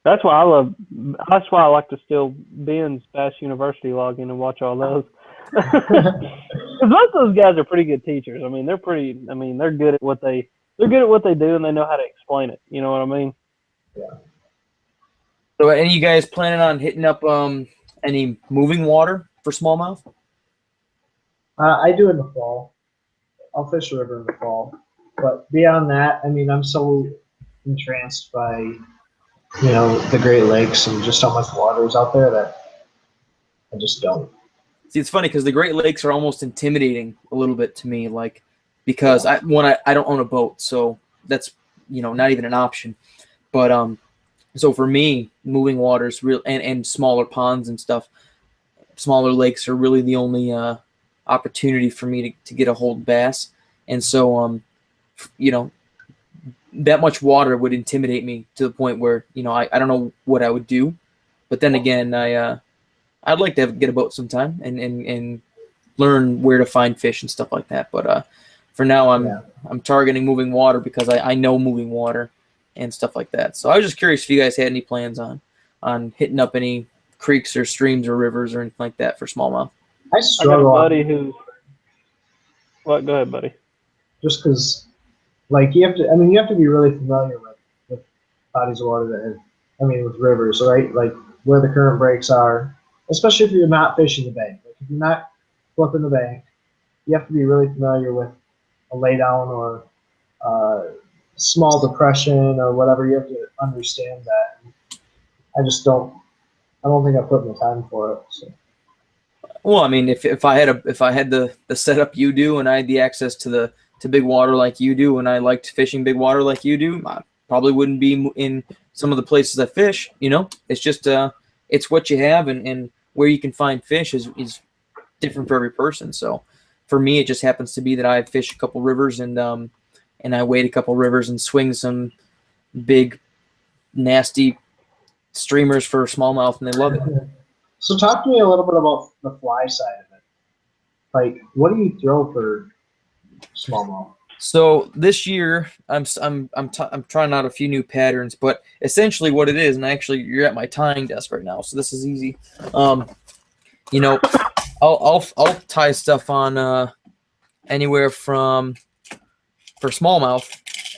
That's why I like to still Ben's Bass University login and watch all those. Because most of those guys are pretty good teachers. I mean, they're good at what they do and they know how to explain it. You know what I mean? Yeah. So, any of you guys planning on hitting up any moving water for smallmouth? I do in the fall. I'll fish the river in the fall. But beyond that, I mean, I'm so entranced by, the Great Lakes and just how much water is out there that I just don't. See, it's funny because the Great Lakes are almost intimidating a little bit to me, like because I don't own a boat, so that's not even an option. But so for me, moving waters real and smaller ponds and stuff, smaller lakes are really the only opportunity for me to get a hold of bass, and so that much water would intimidate me to the point where I don't know what I would do, but then again I'd like to get a boat sometime and learn where to find fish and stuff like that. But for now, I'm targeting moving water because I know moving water and stuff like that. So I was just curious if you guys had any plans on hitting up any creeks or streams or rivers or anything like that for smallmouth. I struggle. I got a buddy who's. What? Go ahead, buddy. Just because, like, you have to be really familiar with bodies of water with rivers, right? Like where the current breaks are. Especially if you're not fishing the bank. Like if you're not flipping the bank, you have to be really familiar with a laydown or small depression or whatever. You have to understand that. I just don't. I don't think I put in the time for it. So. Well, I mean, if I had the setup you do, and I had the access to big water like you do, and I liked fishing big water like you do, I probably wouldn't be in some of the places I fish. You know, it's just it's what you have, and where you can find fish is different for every person. So for me, it just happens to be that I fish a couple rivers, and I wade a couple rivers and swing some big nasty streamers for smallmouth, and they love it. So talk to me a little bit about the fly side of it. Like, what do you throw for smallmouth? So this year, I'm trying out a few new patterns, but essentially what it is, and actually you're at my tying desk right now, so this is easy. You know, I'll tie stuff on anywhere from, for smallmouth,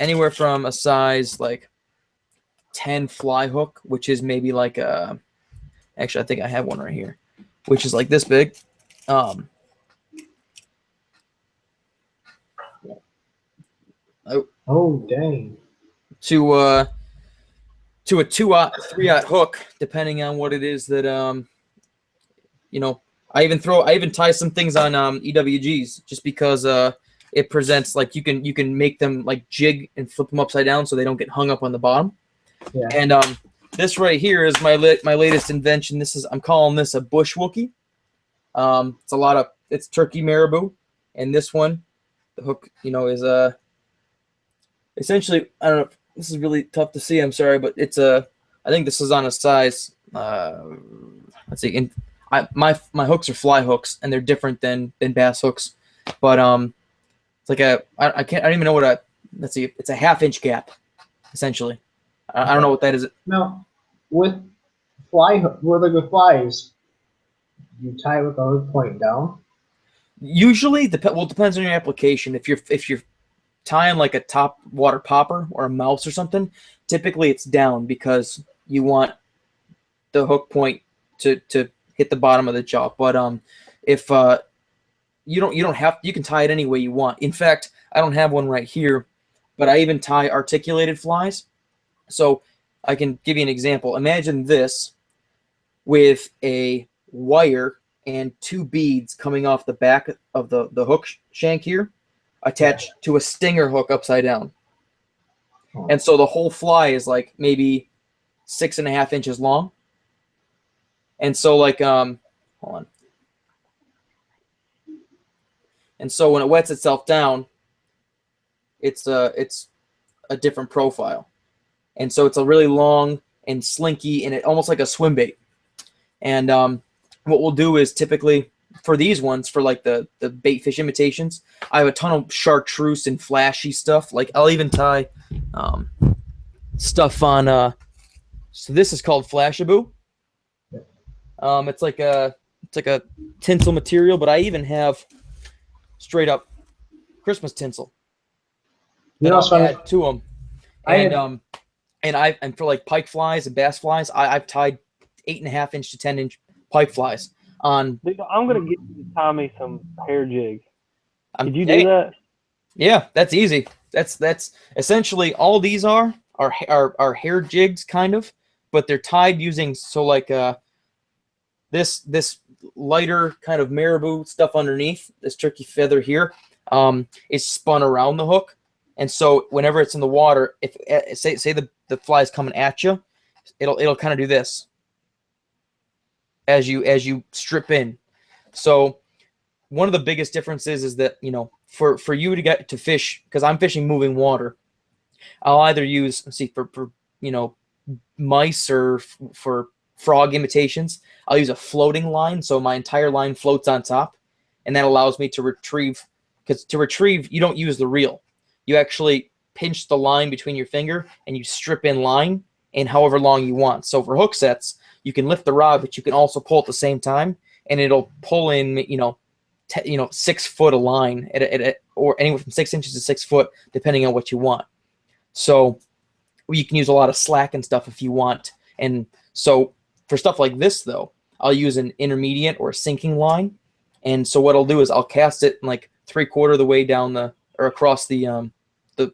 anywhere from a size like 10 fly hook, which is maybe like a, actually I think I have one right here, which is like this big. Oh, dang. To a 2-aught, 3-aught hook, depending on what it is that you know. I even tie some things on EWGs just because it presents like you can make them like jig and flip them upside down so they don't get hung up on the bottom. Yeah. And this right here is my latest invention. I'm calling this a bush Wookie. It's turkey marabou, and this one, the hook, you know, is essentially, I don't know. This is really tough to see. I'm sorry, but it's I think this is on a size. Let's see. My hooks are fly hooks, and they're different than bass hooks. But it's like I don't even know what a. Let's see. It's a 1/2-inch gap, essentially. I don't know what that is. Now, with with flies, you tie it with the hook point down. Usually, it depends on your application. If you're tying like a top water popper or a mouse or something, typically it's down because you want the hook point to hit the bottom of the jaw. But if you don't have, you can tie it any way you want. In fact, I don't have one right here, but I even tie articulated flies. So I can give you an example. Imagine this with a wire and 2 beads coming off the back of the hook shank here, attached to a stinger hook upside down. And so the whole fly is like maybe 6.5 inches long. And so like hold on. And so when it wets itself down, it's a different profile. And so it's a really long and slinky, and it almost like a swim bait. And what we'll do is typically for these ones, for like the bait fish imitations, I have a ton of chartreuse and flashy stuff. Like I'll even tie stuff on. So this is called Flashaboo. It's like a tinsel material, but I even have straight up Christmas tinsel. You know, I'll add to them. And for like pike flies and bass flies, I've tied 8.5-inch to 10-inch pike flies on. Dude, I'm gonna get you to tie me some hair jig. Did you do that? Yeah, that's easy. That's essentially all these are hair jigs, kind of, but they're tied using this lighter kind of marabou stuff underneath this turkey feather here is spun around the hook. And so whenever it's in the water, if say the fly is coming at you, it'll kind of do this as you strip in. So one of the biggest differences is that, you know, for you to get to fish, because I'm fishing moving water, I'll either use, for you know, mice or for frog imitations, I'll use a floating line, so my entire line floats on top, and that allows me to retrieve. Because to retrieve, you don't use the reel. You actually pinch the line between your finger and you strip in line in however long you want. So for hook sets, you can lift the rod, but you can also pull at the same time, and it'll pull in, 6 foot of line or anywhere from 6 inches to 6 foot, depending on what you want. So you can use a lot of slack and stuff if you want. And so for stuff like this, though, I'll use an intermediate or a sinking line. And so what I'll do is I'll cast it like 3/4 of the way down or across the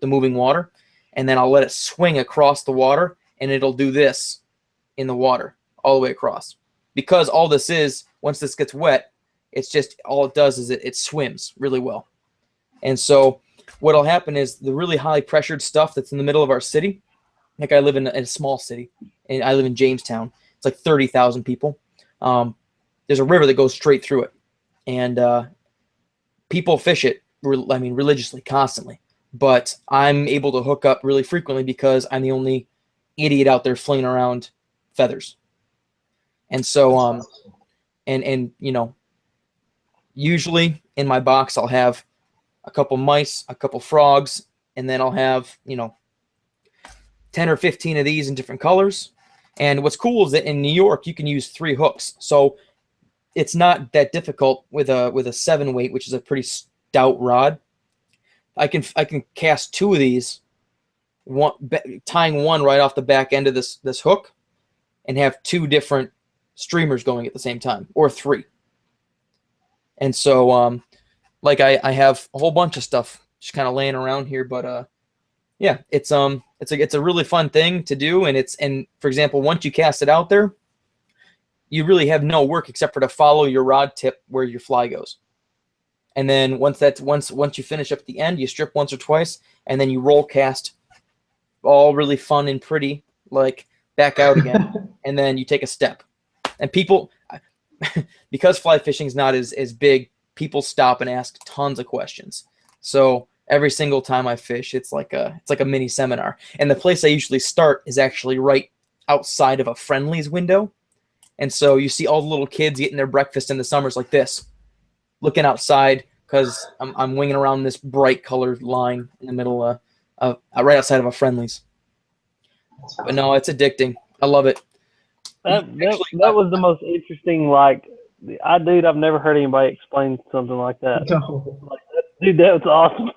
moving water, and then I'll let it swing across the water, and it'll do this in the water all the way across. Because all this is, once this gets wet, it's just, all it does is it swims really well. And so what'll happen is the really high pressured stuff that's in the middle of our city, like I live in a small city, and I live in Jamestown. It's like 30,000 people. There's a river that goes straight through it, and people fish it, religiously, constantly. But I'm able to hook up really frequently because I'm the only idiot out there flinging around feathers. And so, and you know, usually in my box I'll have a couple mice, a couple frogs, and then I'll have, you know, 10 or 15 of these in different colors. And what's cool is that in New York you can use 3 hooks, so it's not that difficult with a 7 weight, which is a pretty stout rod. I can cast 2 of these, tying one right off the back end of this hook, and have 2 different streamers going at the same time, or 3. And so like I have a whole bunch of stuff just kind of laying around here, but yeah, it's a really fun thing to do, and for example, once you cast it out there, you really have no work except for to follow your rod tip where your fly goes. And then once you finish up at the end, you strip once or twice, and then you roll cast, all really fun and pretty, like back out again, and then you take a step. And people, because fly fishing is not as big, people stop and ask tons of questions. So every single time I fish, it's like a mini seminar. And the place I usually start is actually right outside of a Friendly's window. And so you see all the little kids getting their breakfast in the summers like this, looking outside, because I'm winging around this bright colored line in the middle right outside of a Friendly's. But no, it's addicting. I love it. That was the most interesting, like, I've never heard anybody explain something like that. No. Like, dude, that was awesome.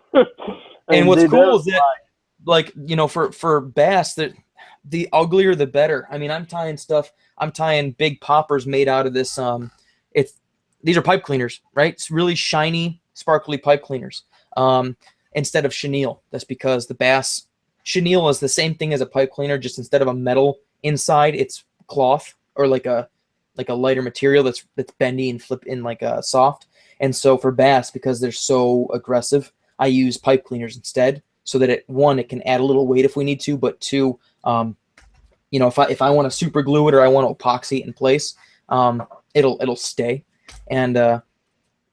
And what's cool is that, like, you know, for bass, that the uglier the better. I mean, I'm tying big poppers made out of this. These are pipe cleaners, right? It's really shiny, sparkly pipe cleaners. Instead of chenille. That's because the bass chenille is the same thing as a pipe cleaner, just instead of a metal inside, it's cloth, or like a lighter material that's bendy and flip in like a soft. And so for bass, because they're so aggressive, I use pipe cleaners instead, so that it can add a little weight if we need to, but 2, you know, if I want to super glue it or I want to epoxy it in place, it'll stay. And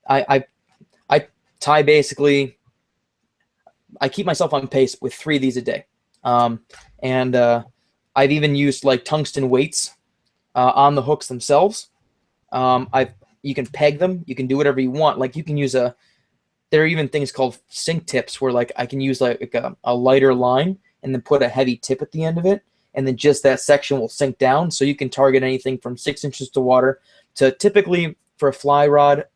I tie, basically, I keep myself on pace with 3 of these a day. And I've even used like tungsten weights on the hooks themselves. You can peg them. You can do whatever you want. Like, you can use there are even things called sink tips, where like I can use like a lighter line and then put a heavy tip at the end of it, and then just that section will sink down. So you can target anything from 6 inches to water to, typically for a fly rod,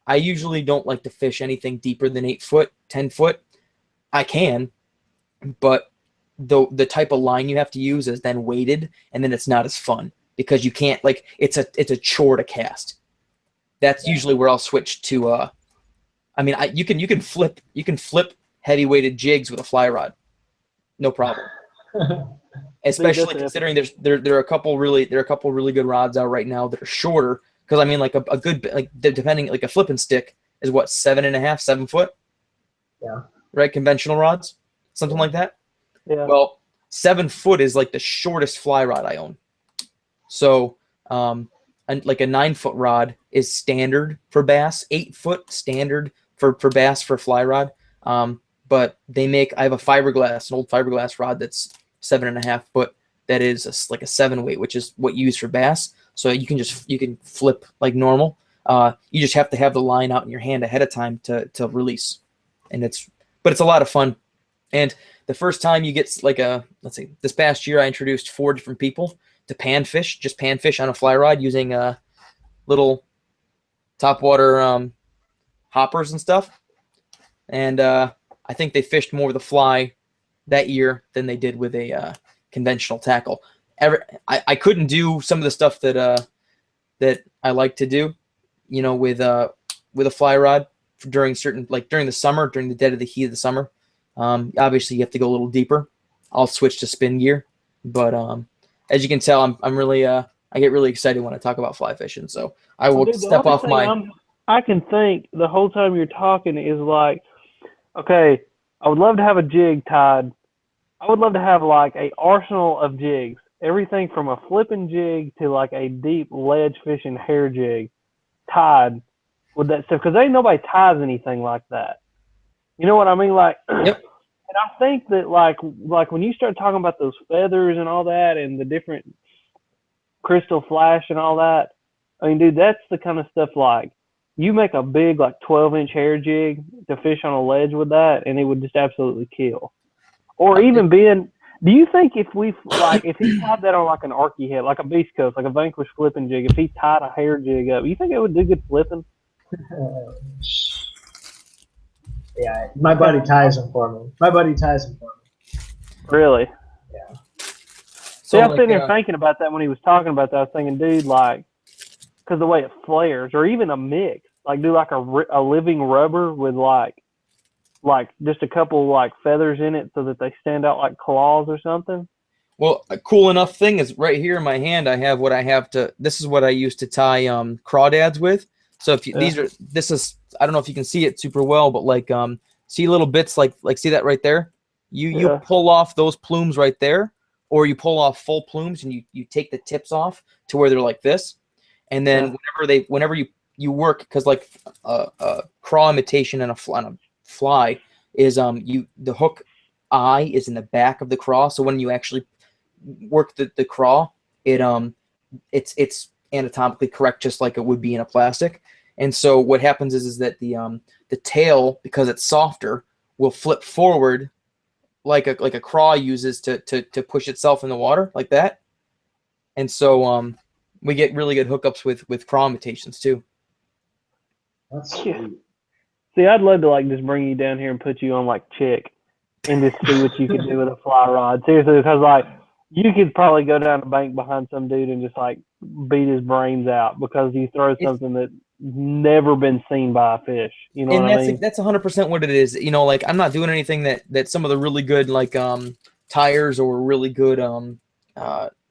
I usually don't like to fish anything deeper than 8 foot, 10 foot. I can, but the type of line you have to use is then weighted, and then it's not as fun because you can't, like, it's a chore to cast. That's usually where I'll switch to. I mean, you can flip heavy weighted jigs with a fly rod, no problem. Especially considering there are a couple really good rods out right now that are shorter. Because I mean, like a good, like, depending, like a flipping stick is what, 7.5, 7 foot. Yeah. Right, conventional rods, something like that. Yeah. Well, 7 foot is like the shortest fly rod I own. So, and like a 9 foot rod is standard for bass. 8 foot standard for bass for fly rod. But I have an old fiberglass rod that's 7.5 foot. That is like a 7 weight, which is what you use for bass. So you can flip like normal. You just have to have the line out in your hand ahead of time to release, but it's a lot of fun. And the first time you get like let's see, this past year I introduced 4 different people to panfish on a fly rod using little topwater hoppers and stuff. And I think they fished more with a fly that year than they did with a conventional tackle. I couldn't do some of the stuff that I like to do, you know, with a fly rod during the summer, during the dead of the heat of the summer. Obviously, you have to go a little deeper. I'll switch to spin gear, but as you can tell, I'm really I get really excited when I talk about fly fishing. So I will Dude, the step only off thing my. I can think the whole time you're talking is like, okay, I would love to have a jig tied. I would love to have like a arsenal of jigs, everything from a flipping jig to like a deep ledge fishing hair jig tied with that stuff, because ain't nobody ties anything like that. You know what I mean? Like, Yep. and I think that like when you start talking about those feathers and all that, and the different crystal flash and all that, I mean, dude, that's the kind of stuff like you make a big like 12-inch hair jig to fish on a ledge with that, and it would just absolutely kill. Or even being, do you think if he tied that on like an Arky head, like a Beast Coast, like a Vanquish flipping jig, if he tied a hair jig up, you think it would do good flipping? Yeah, my buddy ties them for me. Really? Yeah. See, I was sitting there thinking about that when he was talking about that. I was thinking, dude, like, because the way it flares, or even a mix, like do like a living rubber with like just a couple like feathers in it so that they stand out like claws or something. Well, a cool enough thing is right here in my hand. I have what I have to. This is what I used to tie crawdads with. So if you, this is, I don't know if you can see it super well, but like see little bits like see that right there. You pull off those plumes right there, or you pull off full plumes and you take the tips off to where they're like this, and then whenever you work, because like a craw imitation and a fly is the hook eye is in the back of the craw, so when you actually work the craw, it's anatomically correct just like it would be in a plastic. And so what happens is that the tail, because it's softer, will flip forward like a craw uses to push itself in the water like that. And so we get really good hookups with craw imitations too. That's sweet. See, I'd love to like just bring you down here and put you on like Chick and just see what you could do with a fly rod. Seriously, because like you could probably go down the bank behind some dude and just like beat his brains out because you throw something that's never been seen by a fish. You know what I mean? That's 100% what it is. You know, like I'm not doing anything that some of the really good like tires or really good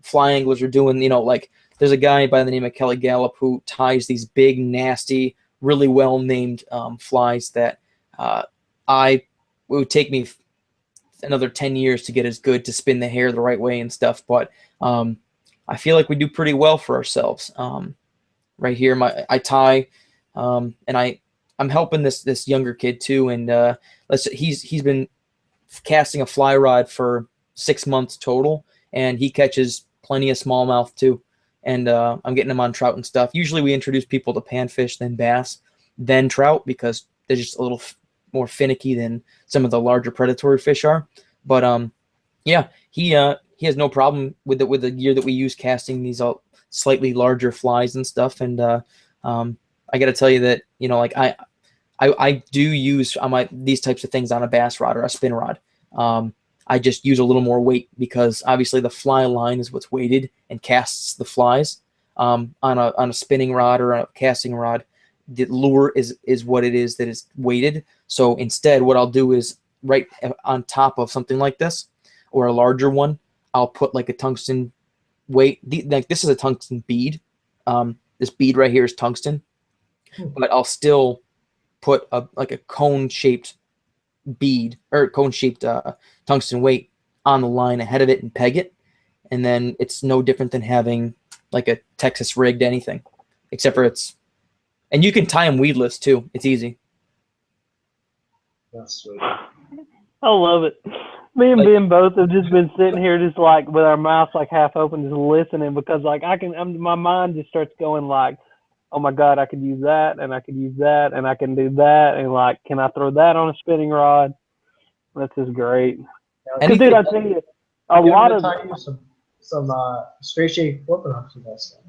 fly anglers are doing. You know, like there's a guy by the name of Kelly Gallup who ties these big, nasty, really well named flies that it would take me another 10 years to get as good to spin the hair the right way and stuff. But I feel like we do pretty well for ourselves. Right here, I tie, and I'm helping this younger kid too. And he's been casting a fly rod for 6 months total, and he catches plenty of smallmouth too. And I'm getting him on trout and stuff. Usually we introduce people to panfish, then bass, then trout, because they're just a little more finicky than some of the larger predatory fish are. But yeah, he has no problem with the gear that we use casting these slightly larger flies and stuff. And I got to tell you that, you know, like I do use these types of things on a bass rod or a spin rod. I just use a little more weight because obviously the fly line is what's weighted and casts the flies. On a spinning rod or a casting rod, the lure is what it is that is weighted. So instead, what I'll do is right on top of something like this or a larger one, I'll put like a tungsten weight. Like this is a tungsten bead. This bead right here is tungsten, but I'll still put like a cone-shaped bead or cone-shaped tungsten weight on the line ahead of it and peg it, and then it's no different than having like a Texas rigged anything, except for and you can tie them weedless too. It's easy. That's sweet. I love it. Me and Ben both have just been sitting here just like with our mouths like half open, just listening, because like my mind just starts going like, oh my God, I could use that, and I could use that, and I can do that, and like, can I throw that on a spinning rod? That's just great. Because dude, I tell you, a lot of some straight shake flipping up to that stuff.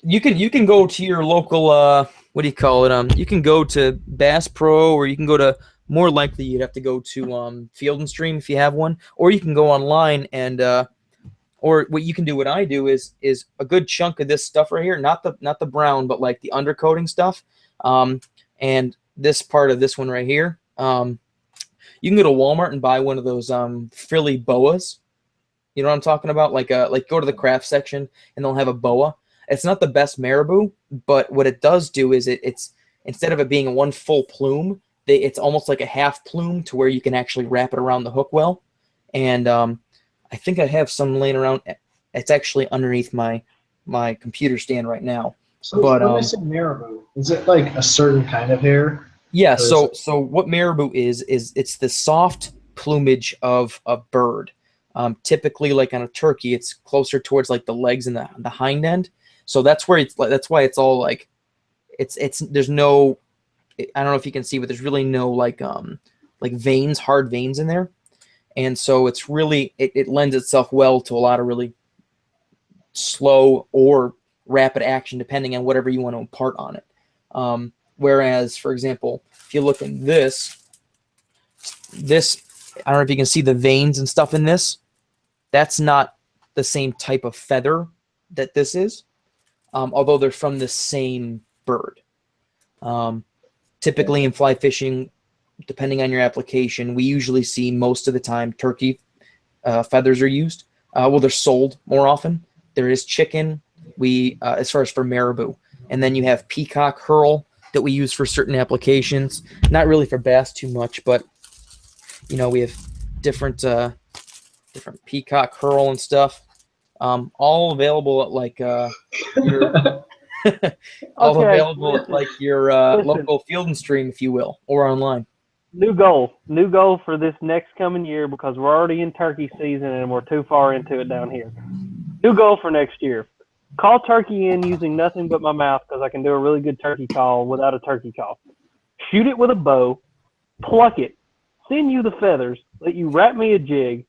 You can go to your local what do you call it? You can go to Bass Pro, or you can go to, more likely you'd have to go to Field and Stream if you have one, or you can go online and or what you can do, what I do is a good chunk of this stuff right here, not the brown, but like the undercoating stuff, and this part of this one right here, You can go to Walmart and buy one of those frilly boas. You know what I'm talking about? Like go to the craft section and they'll have a boa. It's not the best marabou, but what it does do is it's instead of it being one full plume, it's almost like a half plume to where you can actually wrap it around the hook well. And I think I have some laying around. It's actually underneath my computer stand right now. So when I say marabou, is it like a certain kind of hair? Yeah. So what marabou is it's the soft plumage of a bird. Typically, like on a turkey, it's closer towards like the legs and the hind end. So that's why it's all like it's there's no, I don't know if you can see, but there's really no like veins, hard veins in there. And so it's really it lends itself well to a lot of really slow or rapid action depending on whatever you want to impart on it. Whereas, for example, if you look in this, I don't know if you can see the veins and stuff in this. That's not the same type of feather that this is, although they're from the same bird. Typically in fly fishing, depending on your application, we usually see most of the time turkey feathers are used. Well, they're sold more often. There is chicken, as far as for marabou. And then you have peacock herl that we use for certain applications. Not really for bass too much, but we have different peacock herl and stuff. All available at like your available at like your local Field and Stream, if you will, or online. New goal for this next coming year, because we're already in turkey season and we're too far into it down here. New goal for next year: call turkey in using nothing but my mouth, because I can do a really good turkey call without a turkey call. Shoot it with a bow, pluck it, send you the feathers, let you wrap me a jig,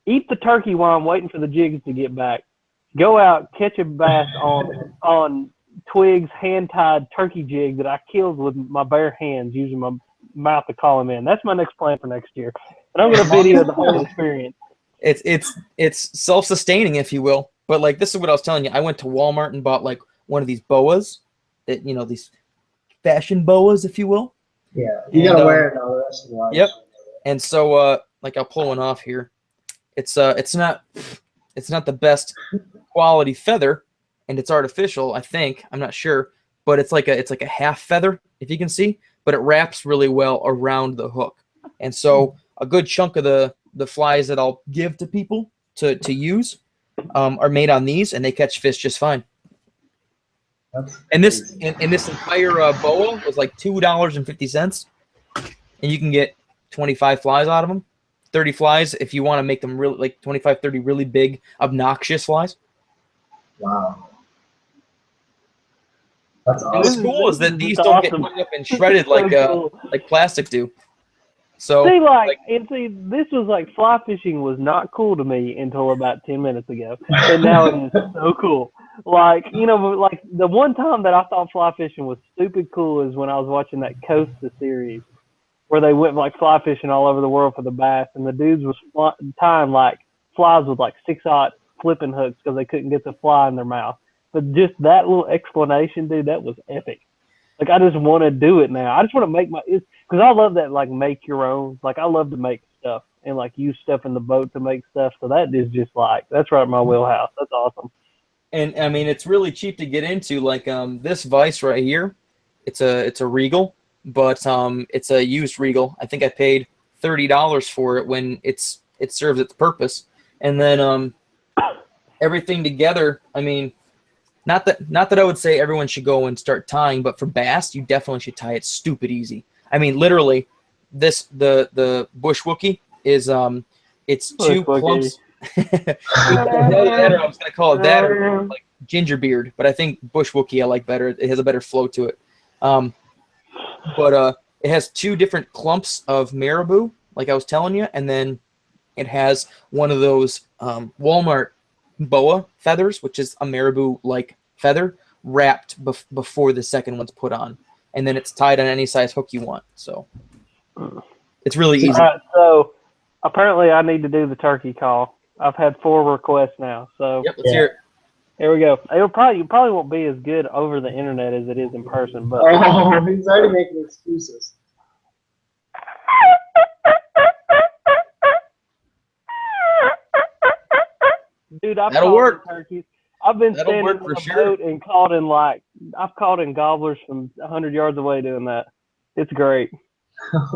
eat the turkey while I'm waiting for the jigs to get back, go out, catch a bass on Twig's hand-tied turkey jig that I killed with my bare hands using my mouth to call him in. That's my next plan for next year. And I'm going to video the whole experience. It's self-sustaining, if you will. But like, this is what I was telling you. I went to Walmart and bought like one of these boas, that these fashion boas, if you will. Yeah, you gotta wear it all the rest of the life. Yep. And so like, I'll pull one off here. It's not the best quality feather, and it's artificial, I think. I'm not sure, but it's like a half feather, if you can see, but it wraps really well around the hook. And so a good chunk of the flies that I'll give to people to use are made on these, and they catch fish just fine. And this entire boa was like $2.50, and you can get 25 flies out of them. 30 flies if you want to make them really, like 25, 30 really big, obnoxious flies. Wow. That's awesome. And what's cool is that these don't get cut up and shredded like plastic do. So this was like, fly fishing was not cool to me until about 10 minutes ago, and now it is so cool. Like, like the one time that I thought fly fishing was stupid cool is when I was watching that Costa series, where they went like fly fishing all over the world for the bass, and the dudes was tying like flies with like 6/0 flipping hooks because they couldn't get the fly in their mouth. But just that little explanation, dude, that was epic. Like, I just want to do it now. I just want to make because I love that, like, make your own. Like, I love to make stuff and like use stuff in the boat to make stuff. So that is just like, that's right in my wheelhouse. That's awesome. And I mean, it's really cheap to get into. Like this vise right here, it's a Regal, but it's a used Regal. I think I paid $30 for it when it serves its purpose. And then everything together, I mean, not that I would say everyone should go and start tying, but for bass, you definitely should tie it stupid easy. I mean, literally, the bush wookie is it's two clumps. I was gonna call it that, or like ginger beard, but I think bush wookie I like better. It has a better flow to it. But it has two different clumps of marabou, like I was telling you, and then it has one of those Walmart boa feathers, which is a marabou-like feather, wrapped before the second one's put on, and then it's tied on any size hook you want. So it's really easy. All right, so apparently I need to do the turkey call. I've had 4 requests now, so yep, let's hear it. Here we go. You probably won't be as good over the internet as it is in person, but he's already making excuses. Dude, I've That'll caught work. turkeys. I've been That'll standing work in for a sure. boat and caught in I've caught in gobblers from 100 yards away doing that. It's great.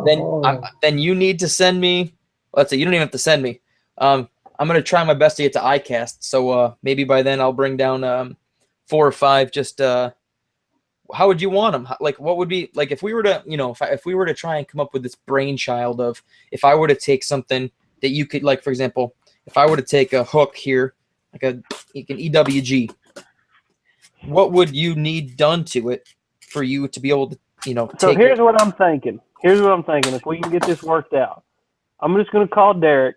Then you need to send me. Let's say you don't even have to send me. I'm gonna try my best to get to iCast. So maybe by then I'll bring down 4 or 5. Just how would you want them? Like, what would be like if we were to, if we were to try and come up with this brainchild of if I were to take something that you could, like, for example, if I were to take a hook here, like an EWG, what would you need done to it for you to be able to, So take here's it? what I'm thinking. If we can get this worked out, I'm just going to call Derek,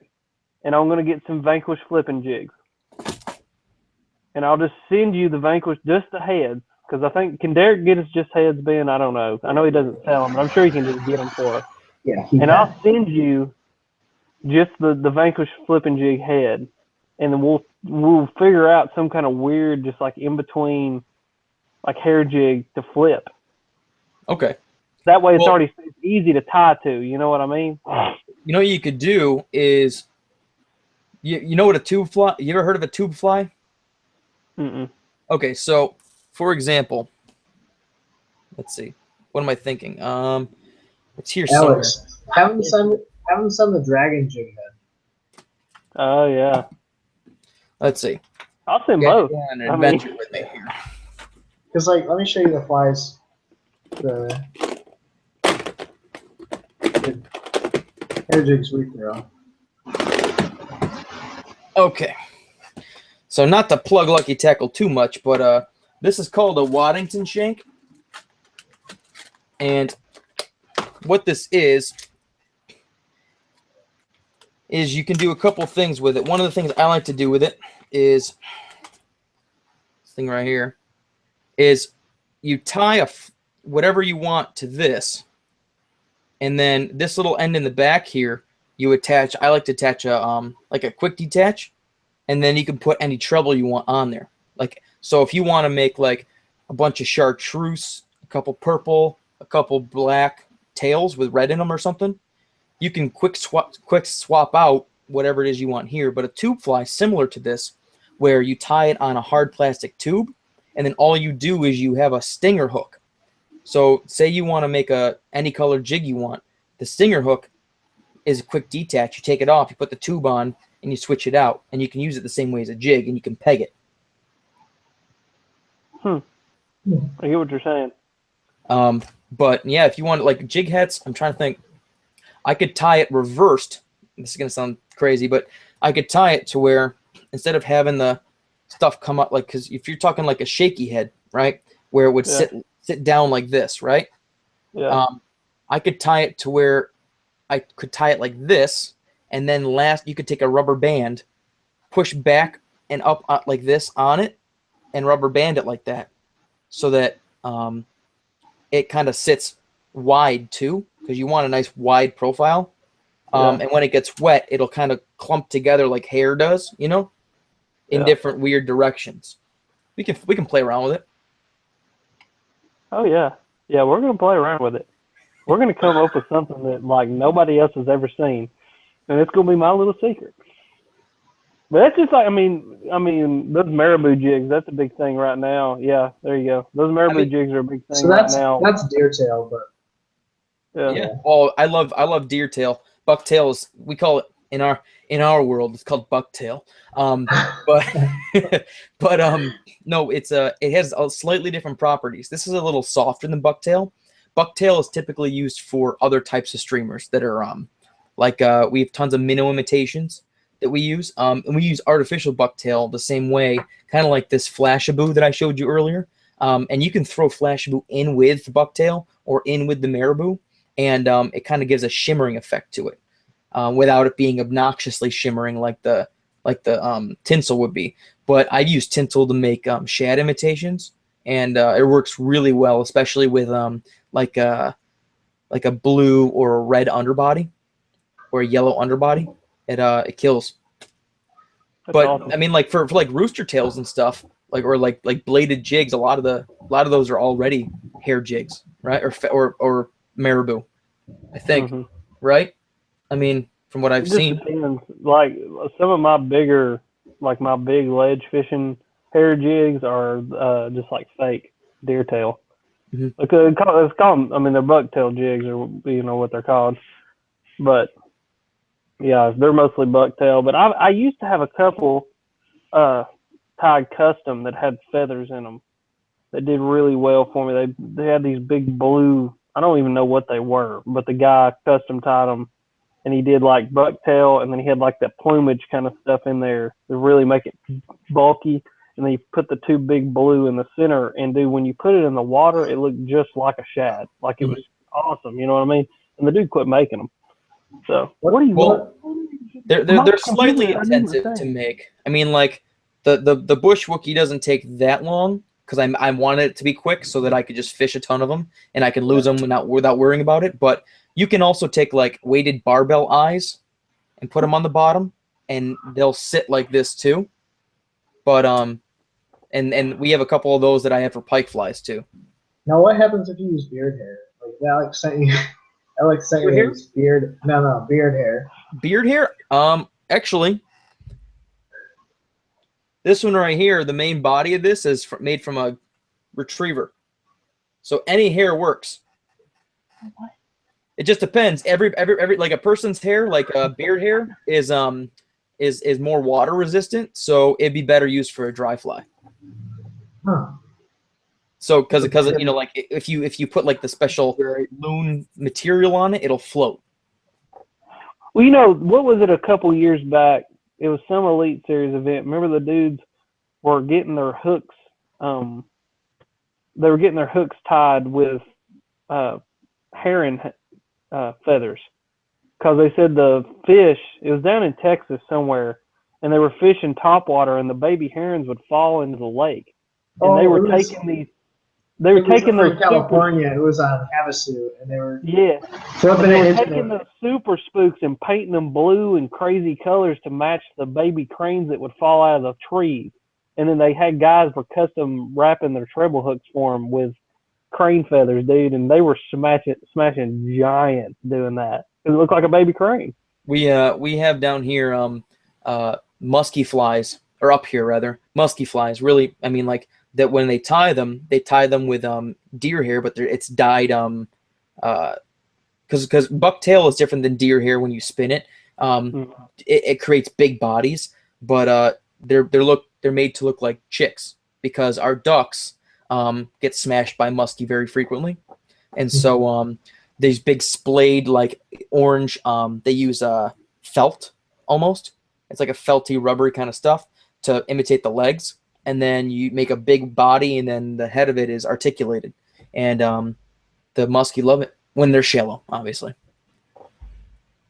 and I'm going to get some Vanquish flipping jigs. And I'll just send you the Vanquish, just the heads, because I think, can Derek get us just heads, Ben? I don't know. I know he doesn't sell them, but I'm sure he can just get them for us. Yeah. And I'll send you just the Vanquish flipping jig head, and then we'll figure out some kind of weird, just like in between, like hair jig to flip. Okay. That way, it's easy to tie to. You know what I mean? You know what you could do is, you know what a tube fly? You ever heard of a tube fly? Mm-mm. Okay, so for example, let's see. What am I thinking? It's here somewhere. Alex, have him send the dragon jig head. Oh yeah. Let's see. I'll send Yeah, both. an adventure with me here. Because, like, let me show you the flies. The hair jigs we throw. Okay. So not to plug Lucky Tackle too much, but this is called a Waddington shank. And what this is you can do a couple things with it. One of the things I like to do with it is this thing right here is you tie whatever you want to this, and then this little end in the back here you attach. I like to attach a like a quick detach, and then you can put any treble you want on there. Like, so if you want to make like a bunch of chartreuse, a couple purple, a couple black tails with red in them or something, you can quick swap out whatever it is you want here. But a tube fly similar to this, where you tie it on a hard plastic tube, and then all you do is you have a stinger hook. So say you want to make any color jig you want. The stinger hook is a quick detach. You take it off, you put the tube on, and you switch it out. And you can use it the same way as a jig, and you can peg it. I get what you're saying. But yeah, if you want like jig heads, I'm trying to think. I could tie it reversed. This is going to sound crazy, but I could tie it to where instead of having the stuff come up, like, because if you're talking like a shaky head, right, where it would sit down like this, right? Yeah. I could tie it to where I could tie it like this, and then you could take a rubber band, push back and up like this on it, and rubber band it like that, so that it kind of sits wide too, because you want a nice wide profile. And when it gets wet, it'll kind of clump together like hair does, in different weird directions. We can play around with it. Oh yeah, we're gonna play around with it. We're gonna come up with something that like nobody else has ever seen, and it's gonna be my little secret. But that's just like I mean those marabou jigs. That's a big thing right now. Yeah, there you go. Those marabou jigs are a big thing right now. That's deer tail, but yeah. Oh, I love deer tail. Bucktail is, we call it in our world, it's called bucktail. But no, it has slightly different properties. This is a little softer than bucktail. Bucktail is typically used for other types of streamers that are we have tons of minnow imitations that we use, and we use artificial bucktail the same way, kind of like this flashaboo that I showed you earlier. And you can throw flashaboo in with bucktail or in with the marabou, and it kind of gives a shimmering effect to it, without it being obnoxiously shimmering like the tinsel would be. But I use tinsel to make shad imitations, and it works really well, especially with like a blue or a red underbody or a yellow underbody. It kills. That's but awesome. I mean, like for like rooster tails and stuff, like bladed jigs, a lot of those are already hair jigs, right? Or marabou, I think, right? I mean, from what I've seen. Depends. Like some of my bigger like my big ledge fishing hair jigs are just like fake deer tail. Mm-hmm. It's called, I mean, they're bucktail jigs, or what they're called. But yeah, they're mostly bucktail. But I used to have a couple tied custom that had feathers in them that did really well for me. They had these big blue. I don't even know what they were, but the guy custom tied them, and he did like bucktail, and then he had like that plumage kind of stuff in there to really make it bulky. And then you put the two big blue in the center, and dude, when you put it in the water, it looked just like a shad. Like it was awesome, you know what I mean? And the dude quit making them. So what do you want? They're slightly intensive to make. I mean, like the bush Wookie doesn't take that long because I wanted it to be quick so that I could just fish a ton of them and I can lose them without worrying about it. But you can also take like weighted barbell eyes and put them on the bottom, and they'll sit like this too. But and we have a couple of those that I have for pike flies too. Now, what happens if you use beard hair? Like Alex sent you. Alex sent you beard. No, beard hair. Beard hair? Actually, this one right here, the main body of this is made from a retriever, so any hair works. What? It just depends. Every like a person's hair, like beard hair, is more water resistant, so it'd be better used for a dry fly. Huh. So because you know, like if you put like the special loon material on it, it'll float. Well, you know, what was it a couple years back? It was some Elite Series event. Remember the dudes were getting their hooks. They were getting their hooks tied with heron feathers, because they said the fish. It was down in Texas somewhere, and they were fishing topwater, and the baby herons would fall into the lake, and they were taking these. They were taking those California. It was on Havasu, and they were flipping it. Taking those super spooks and painting them blue and crazy colors to match the baby cranes that would fall out of the trees. And then they had guys were custom wrapping their treble hooks for them with crane feathers, dude. And they were smashing giants doing that. It looked like a baby crane. We have down here musky flies, or up here rather, musky flies. Really, I mean, like. That when they tie them with deer hair, but it's dyed because bucktail is different than deer hair when you spin it. It creates big bodies, but they're made to look like chicks because our ducks get smashed by muskie very frequently, and so these big splayed like orange. They use felt almost. It's like a felty rubbery kind of stuff to imitate the legs. And then you make a big body, and then the head of it is articulated. And the muskie love it when they're shallow, obviously.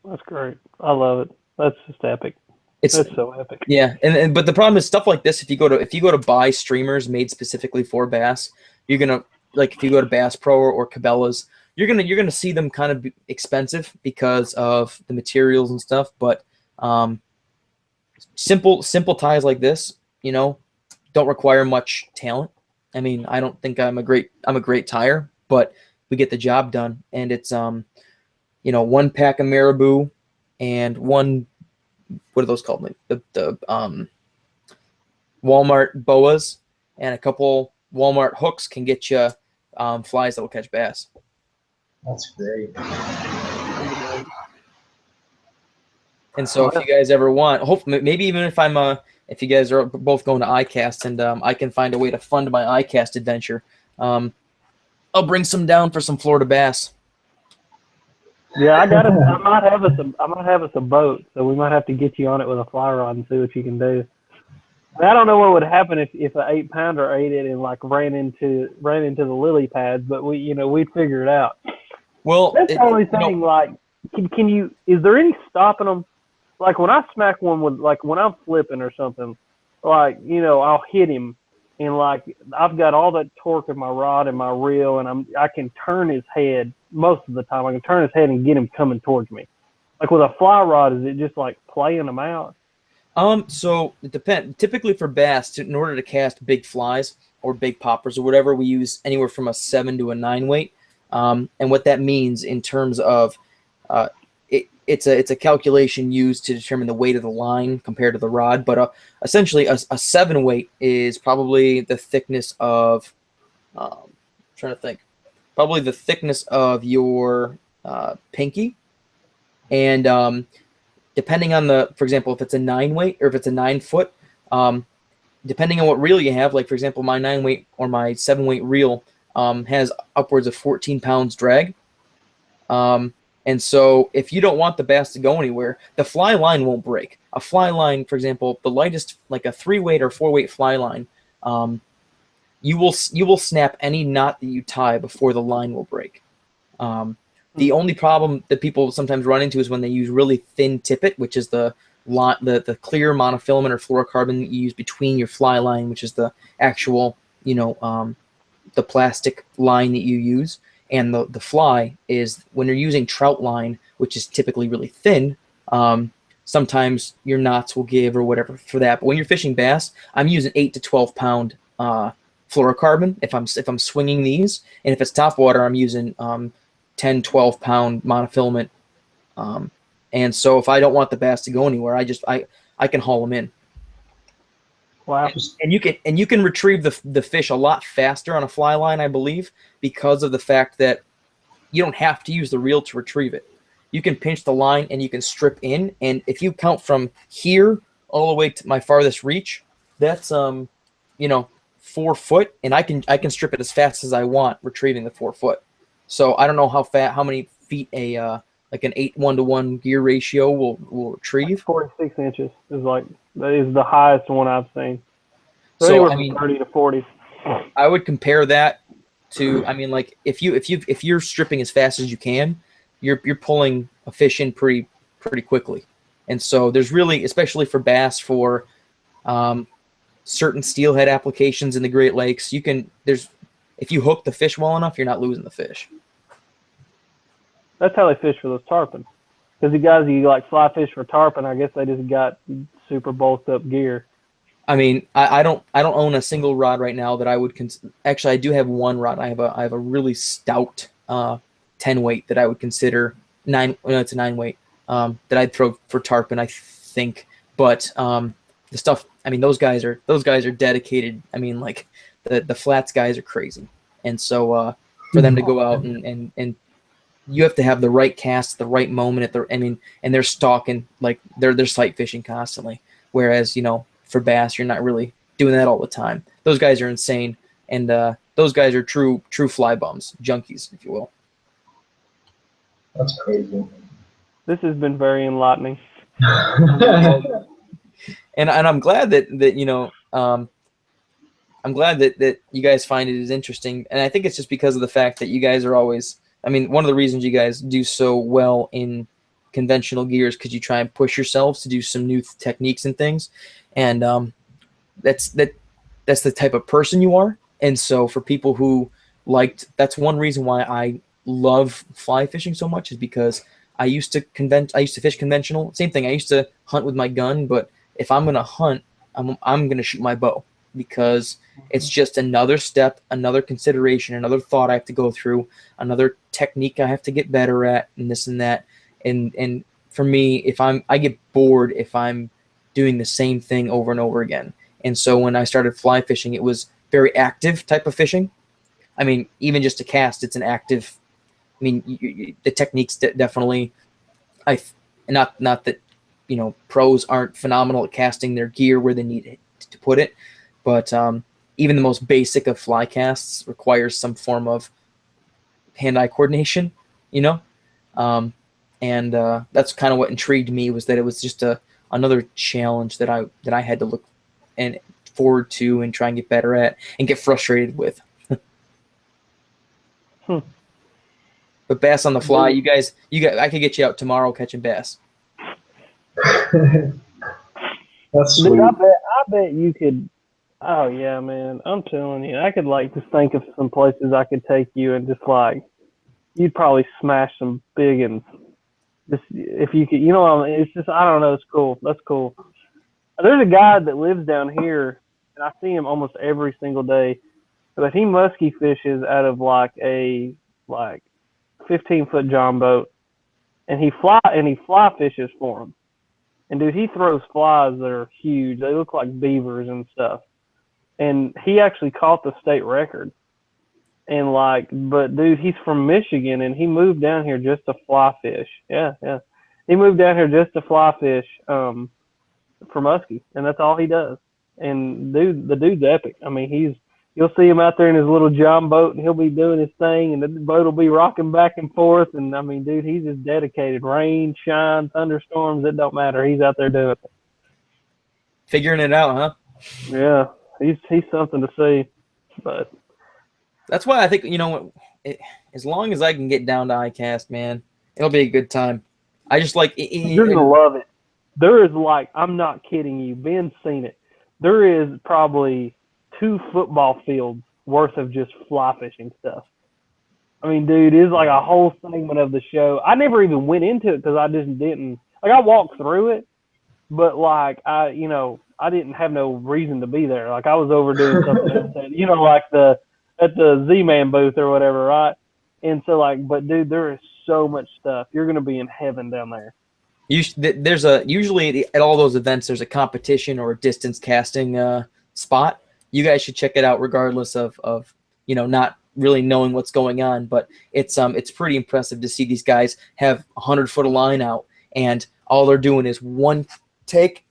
That's great. I love it. That's just epic. That's so epic. Yeah, but the problem is stuff like this. If you go to buy streamers made specifically for bass, you're gonna like if you go to Bass Pro or Cabela's, you're gonna see them kind of expensive because of the materials and stuff. But simple ties like this, you know, don't require much talent. I mean, I don't think I'm a great tire, but we get the job done. And it's you know, one pack of marabou and one, what are those called? Like the Walmart boas and a couple Walmart hooks can get you flies that will catch bass. That's great. And so if you guys ever want, maybe even if you guys are both going to iCast and I can find a way to fund my iCast adventure, I'll bring some down for some Florida bass. Yeah, I might have us a boat, so we might have to get you on it with a fly rod and see what you can do. I don't know what would happen if an 8-pounder ate it and like ran into the lily pads, but we'd figure it out. Well, that's the only thing. Like, can you? Is there any stopping them? Like when I smack one with, like when I'm flipping or something, like, you know, I'll hit him and like I've got all that torque in my rod and my reel, and I can turn his head most of the time. I can turn his head and get him coming towards me. Like with a fly rod, is it just like playing them out? So it depends. Typically for bass, in order to cast big flies or big poppers or whatever, we use anywhere from a 7 to a 9 weight. And what that means in terms of it's a calculation used to determine the weight of the line compared to the rod. But essentially, a 7 weight is probably the thickness of. I'm trying to think. Probably the thickness of your pinky, and depending on for example, if it's a 9 weight or if it's a 9 foot, depending on what reel you have, like for example, my 9 weight or my 7 weight reel has upwards of 14 pounds drag. And so if you don't want the bass to go anywhere, the fly line won't break. A fly line, for example, the lightest, like a 3 weight or 4 weight fly line, you will snap any knot that you tie before the line will break. The only problem that people sometimes run into is when they use really thin tippet, which is the clear monofilament or fluorocarbon that you use between your fly line, which is the actual, the plastic line that you use. And the fly is when you're using trout line, which is typically really thin, sometimes your knots will give or whatever for that. But when you're fishing bass, I'm using 8 to 12 pound fluorocarbon if I'm swinging these, and if it's top water, I'm using 10, 12 pound monofilament. And so if I don't want the bass to go anywhere, I can haul them in. Wow. And you can retrieve the fish a lot faster on a fly line, I believe, because of the fact that you don't have to use the reel to retrieve it. You can pinch the line and you can strip in, and if you count from here all the way to my farthest reach, that's 4 foot, and I can strip it as fast as I want, retrieving the 4 foot. So I don't know how many feet a like an 8:1 gear ratio will retrieve. 46 inches that is the highest one I've seen. So So anywhere from 30 to 40. I would compare that to, like if you're stripping as fast as you can, you're pulling a fish in pretty quickly. And so there's really, especially for bass, for certain steelhead applications in the Great Lakes, if you hook the fish well enough, you're not losing the fish. That's how they fish for those tarpon. Because the guys you like fly fish for tarpon, I guess they just got super bulked up gear. I don't own a single rod right now that I would actually, I do have one rod. I have a really stout 10 weight that I would consider it's a 9 weight that I'd throw for tarpon, I think. But the stuff, those guys are dedicated. Like the flats guys are crazy, and so for them to go out and you have to have the right cast, the right moment and they're stalking, like they're sight fishing constantly. Whereas, for bass, you're not really doing that all the time. Those guys are insane, and those guys are true fly bums, junkies, if you will. That's crazy. This has been very enlightening. And I'm glad that I'm glad that you guys find it as interesting, and I think it's just because of the fact that you guys are always. One of the reasons you guys do so well in conventional gear is because you try and push yourselves to do some new techniques and things, and that's the type of person you are. And so for people who that's one reason why I love fly fishing so much, is because I used to fish conventional. Same thing. I used to hunt with my gun, but if I'm gonna hunt, I'm gonna shoot my bow, because it's just another step, another consideration, another thought I have to go through, another technique I have to get better at, and this and that. And for me, I get bored if I'm doing the same thing over and over again. And so when I started fly fishing, it was very active type of fishing. Even just to cast, it's an active. The techniques definitely. Not that pros aren't phenomenal at casting their gear where they need to put it, but even the most basic of fly casts requires some form of hand-eye coordination, and that's kind of what intrigued me, was that it was just another challenge that I had to look and forward to and try and get better at and get frustrated with. But bass on the fly, you guys, I could get you out tomorrow catching bass. That's sweet. Dude, I bet you could. Oh yeah, man, I'm telling you, I could just think of some places I could take you, and just you'd probably smash some big ones. Just if you could, it's just, I don't know, it's cool. That's cool. There's a guy that lives down here, and I see him almost every single day, but he musky fishes out of a 15-foot john boat, and he fly fishes for him. And dude, he throws flies that are huge. They look like beavers and stuff. And he actually caught the state record. And but dude, he's from Michigan, and he moved down here just to fly fish. Yeah. He moved down here just to fly fish for muskie, and that's all he does. And the dude's epic. I mean, you'll see him out there in his little John boat, and he'll be doing his thing, and the boat will be rocking back and forth. And I mean, dude, he's just dedicated. Rain, shine, thunderstorms, it don't matter. He's out there doing it. Figuring it out, huh? Yeah, he's something to see. But that's why I think, as long as I can get down to ICAST, man, it'll be a good time. I just like you're gonna love it. There is I'm not kidding you. Ben's seen it. There is probably 2 football fields worth of just fly fishing stuff. I mean, dude, it's like a whole segment of the show. I never even went into it because I just didn't. I walked through it, but I didn't have no reason to be there. I was over doing something else, at the Z-Man booth or whatever, right? And so but dude, there is so much stuff. You're gonna be in heaven down there. Usually at all those events, there's a competition or a distance casting spot. You guys should check it out, regardless of not really knowing what's going on. But it's pretty impressive to see these guys have 100-foot of line out, and all they're doing is one take,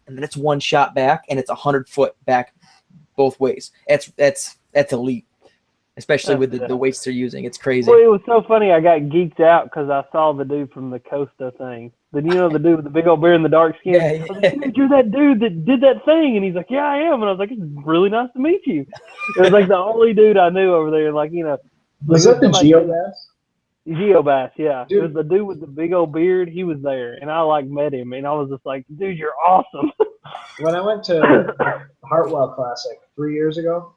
and then it's one shot back, and it's 100-foot back both ways. That's elite, especially with the weights they're using. It's crazy. Well, it was so funny. I got geeked out because I saw the dude from the Costa thing. The dude with the big old beard and the dark skin. Yeah. I was like, dude, you're that dude that did that thing. And he's like, yeah, I am. And I was like, it's really nice to meet you. It was the only dude I knew over there. Was that the Geobass? Geobass, yeah. Dude. It was the dude with the big old beard. He was there. And I met him. And I was just like, dude, you're awesome. When I went to Hartwell Classic 3 years ago,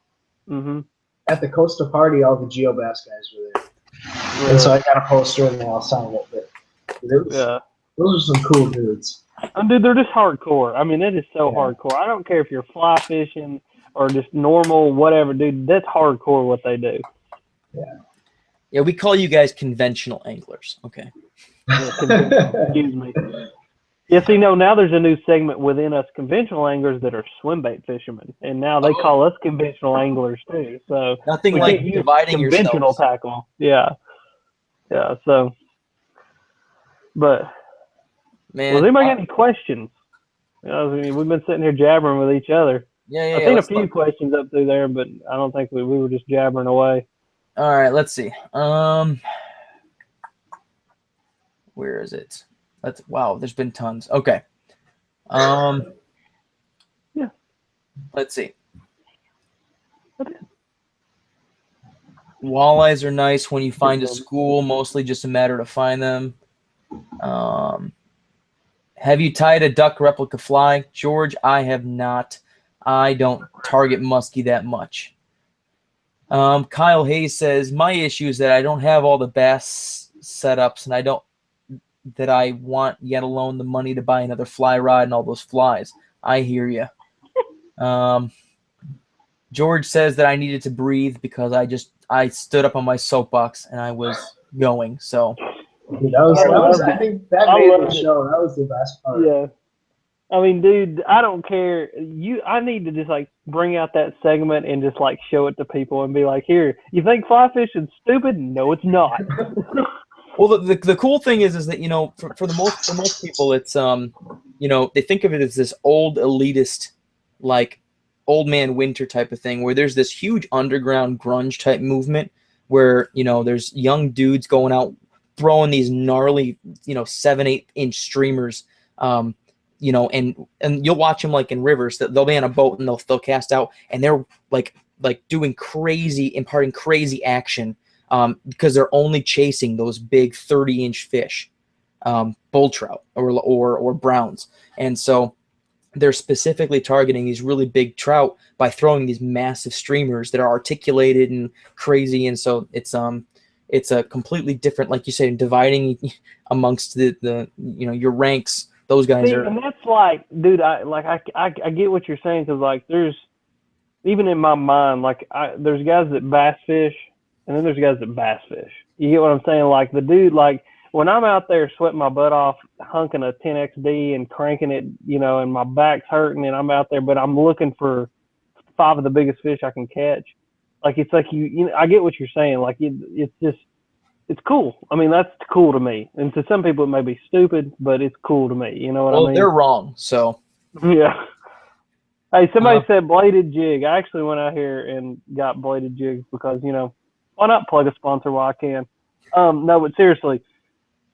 at the Costa party, all the Geobass guys were there. Yeah. And so I got a poster and they all signed it. But those are some cool dudes. Dude, they're just hardcore. I mean, it is so hardcore. I don't care if you're fly fishing or just normal, whatever, dude. That's hardcore what they do. Yeah. Yeah, we call you guys conventional anglers. Okay. Excuse me. Yeah, see, now there's a new segment within us conventional anglers that are swim bait fishermen, and now they call us conventional anglers too. So nothing like dividing conventional yourselves. tackle. Yeah. So, but man, does anybody got any questions? We've been sitting here jabbering with each other. Yeah. I've seen a few questions up through there, but I don't think we were just jabbering away. All right, let's see. Where is it? Wow, there's been tons. Okay. Yeah. Let's see. Walleyes are nice when you find a school, mostly just a matter to find them. Have you tied a duck replica fly? George, I have not. I don't target muskie that much. Kyle Hayes says, my issue is that I don't have all the bass setups, and I want, yet alone the money to buy another fly rod and all those flies. I hear you. George says that I needed to breathe because I stood up on my soapbox and I was going. So I think that made the show. That was the best part. Yeah. I mean, dude, I don't care. I need to just bring out that segment and just show it to people and be like, here, you think fly fishing's stupid? No, it's not. Well, the cool thing is that, for most people, it's they think of it as this old elitist, old man winter type of thing, where there's this huge underground grunge type movement where there's young dudes going out throwing these gnarly 7-8 inch streamers, and you'll watch them in rivers that they'll be on a boat and they'll cast out and they're doing imparting crazy action. Because they're only chasing those big 30-inch fish, bull trout or browns, and so they're specifically targeting these really big trout by throwing these massive streamers that are articulated and crazy. And so it's a completely different, like you said, dividing amongst the your ranks. Those guys are, and that's dude, I get what you're saying, because there's, even in my mind, there's guys that bass fish. And then there's guys that bass fish. You get what I'm saying? The dude, when I'm out there sweating my butt off, hunking a 10XD and cranking it, and my back's hurting, and I'm out there, but I'm looking for 5 of the biggest fish I can catch. Like it's like I get what you're saying. Like it's just it's cool. I mean, that's cool to me. And to some people it may be stupid, but it's cool to me. You know what I mean? Well, they're wrong. So yeah. Hey, somebody said bladed jig. I actually went out here and got bladed jigs because, why not plug a sponsor while I can? No, but seriously,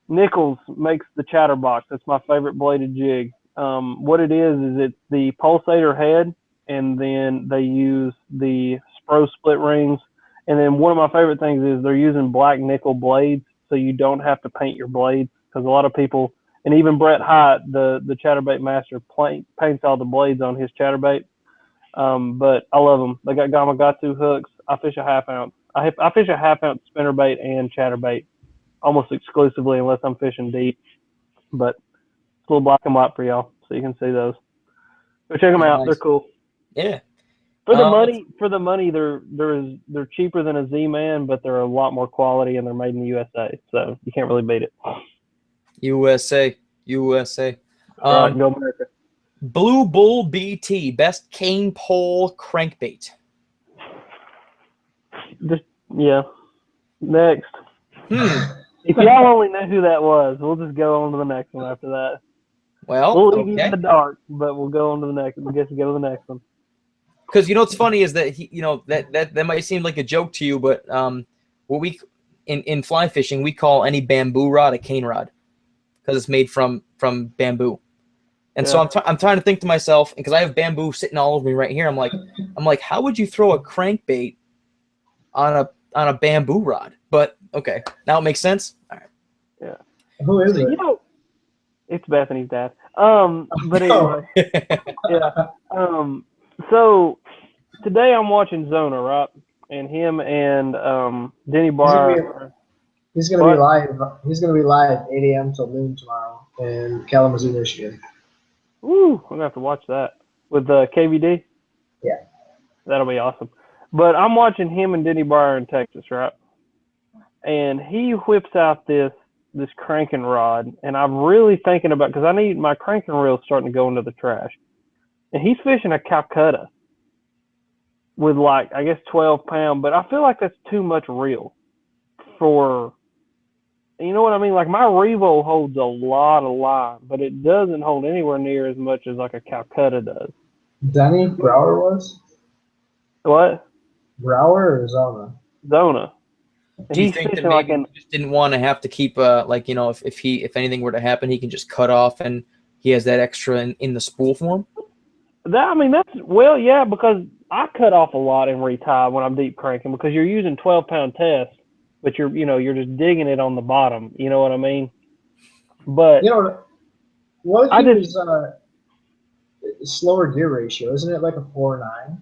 Nichols makes the Chatterbox. That's my favorite bladed jig. What it is it's the pulsator head, and then they use the Spro split rings. And then one of my favorite things is they're using black nickel blades, so you don't have to paint your blades, because a lot of people, and even Brett Hyatt, the chatterbait master, paints all the blades on his chatterbait. But I love them. They got Gamakatsu hooks. I fish a half ounce. I fish a half ounce spinnerbait and chatterbait almost exclusively, unless I'm fishing deep. But it's a little black and white for y'all, so you can see those. Go check them out. They're cool. Yeah. For the money, they're cheaper than a Z-Man, but they're a lot more quality, and they're made in the USA, so you can't really beat it. USA. All right, go America. Blue Bull BT, best cane pole crankbait. Yeah. Next. If y'all only know who that was, we'll just go on to the next one after that. Well, we'll leave you in the dark, but we'll go on to the next. I guess we'll go to the next one. Because what's funny is that that might seem like a joke to you, but what we in fly fishing we call any bamboo rod a cane rod, because it's made from bamboo. And so I'm trying to think to myself, because I have bamboo sitting all over me right here. I'm like, how would you throw a crankbait on a bamboo rod? But okay, now it makes sense. All right. Yeah. Who is it? It's Bethany's dad. But anyway, yeah. So today I'm watching Zona, right? And him and Denny Barr. He's gonna be live. He's gonna be live 8 a.m. till noon tomorrow in Kalamazoo, Michigan. Ooh, I'm gonna have to watch that with KVD. Yeah, that'll be awesome. But I'm watching him and Denny Barr in Texas, right? And he whips out this cranking rod, and I'm really thinking about, because I need my cranking reel starting to go into the trash. And he's fishing a Calcutta with I guess 12 pound, but I feel like that's too much reel for, you know what I mean? Like my Revo holds a lot of line, but it doesn't hold anywhere near as much as like a Calcutta does. Denny Brower was? What? Brower or Zona? Zona. Do you think that maybe he just didn't want to have to keep if anything were to happen, he can just cut off and he has that extra in the spool for him? Yeah, because I cut off a lot and retie when I'm deep cranking, because you're using 12-pound test, but you're just digging it on the bottom. You know what I mean? But what if he was slower gear ratio? Isn't it like a 4.9?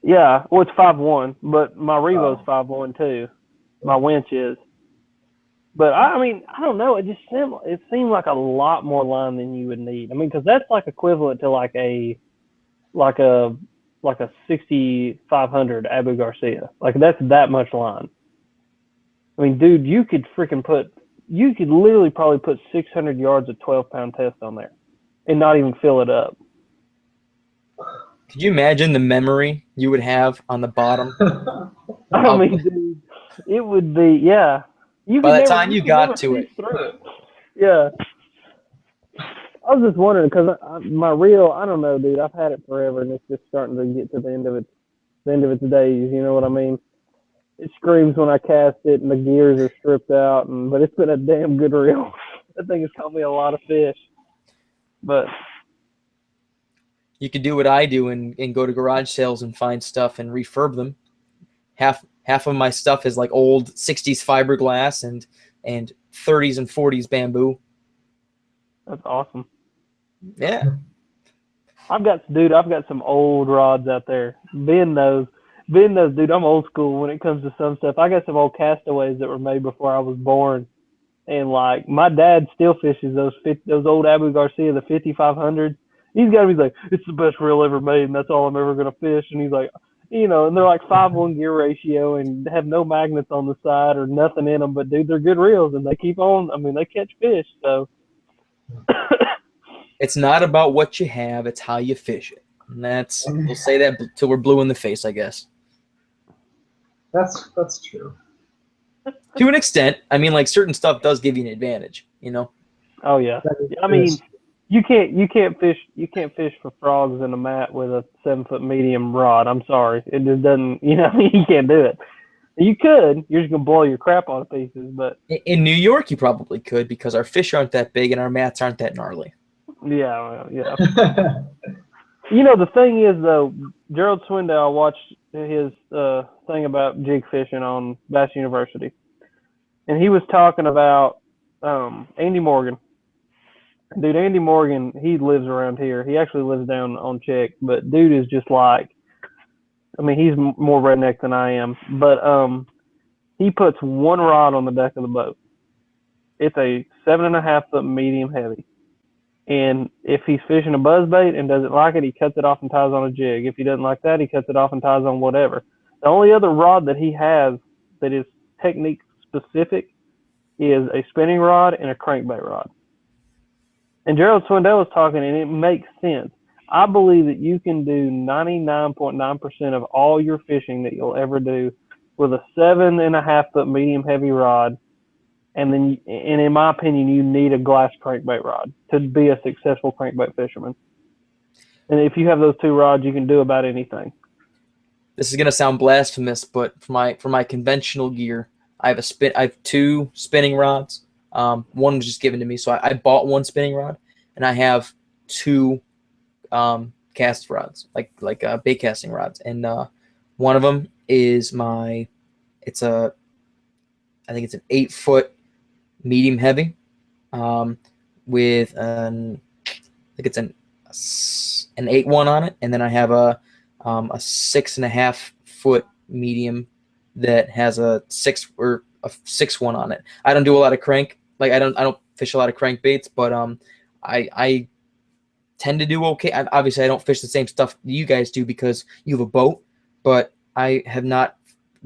Yeah, well, it's 5.1, but my Revo's 5.1 too. My winch is. But I don't know. It seemed like a lot more line than you would need. I mean, because that's like equivalent to like a 6500 Abu Garcia. Like that's that much line. I mean, dude, you could literally probably put 600 yards of 12-pound test on there and not even fill it up. Could you imagine the memory you would have on the bottom? I mean, dude, it would be, yeah. By the time you got to it. Yeah. I was just wondering, because my reel, I don't know, dude. I've had it forever, and it's just starting to get to the end of its days. You know what I mean? It screams when I cast it, and the gears are stripped out. But it's been a damn good reel. That thing has caught me a lot of fish. But you could do what I do and go to garage sales and find stuff and refurb them. Half of my stuff is like old 60s fiberglass and 30s and 40s bamboo. That's awesome. Yeah. I've got some old rods out there. Ben knows, dude, I'm old school when it comes to some stuff. I got some old castaways that were made before I was born. And like my dad still fishes those old Abu Garcia, the 5500. He's got to be like, it's the best reel ever made, and that's all I'm ever going to fish. And he's like, you know, and they're like 5-1 gear ratio and have no magnets on the side or nothing in them. But dude, they're good reels and they keep on. I mean, they catch fish. So It's not about what you have; it's how you fish it. And we'll say that till we're blue in the face, I guess. That's true. To an extent, I mean, like certain stuff does give you an advantage, you know. oh yeah, I mean, you can't fish for frogs in a mat with a 7-foot medium rod. I'm sorry, it just doesn't. You know, you can't do it. You could. You're just gonna blow your crap on pieces. But In New York, you probably could because our fish aren't that big and our mats aren't that gnarly. yeah, well, yeah. You know, the thing is though, Gerald Swindell, I watched his thing about jig fishing on Bass University, and he was talking about Andy Morgan. Dude, Andy Morgan, he lives around here. He actually lives down on Chick, but dude is just like, I mean, he's more redneck than I am, but he puts one rod on the deck of the boat. It's a 7.5-foot medium heavy. And if he's fishing a buzzbait and doesn't like it, he cuts it off and ties on a jig. If he doesn't like that, he cuts it off and ties on whatever. The only other rod that he has that is technique specific is a spinning rod and a crankbait rod. And Gerald Swindell was talking, and it makes sense. I believe that you can do 99.9% of all your fishing that you'll ever do with a 7.5-foot medium heavy rod. And then, and in my opinion, you need a glass crankbait rod to be a successful crankbait fisherman. And if you have those two rods, you can do about anything. This is gonna sound blasphemous, but for my conventional gear, I have 2 spinning rods. One was just given to me, so I bought 1 spinning rod, and I have 2 cast rods, like bait casting rods, and one of them is I think it's an 8-foot medium heavy, with I think it's an 8-1 on it, and then I have a 6.5-foot medium that has a 6-1 on it. I don't do a lot of crank, like I don't fish a lot of crankbaits, but I tend to do okay. Obviously, I don't fish the same stuff you guys do because you have a boat, but I have not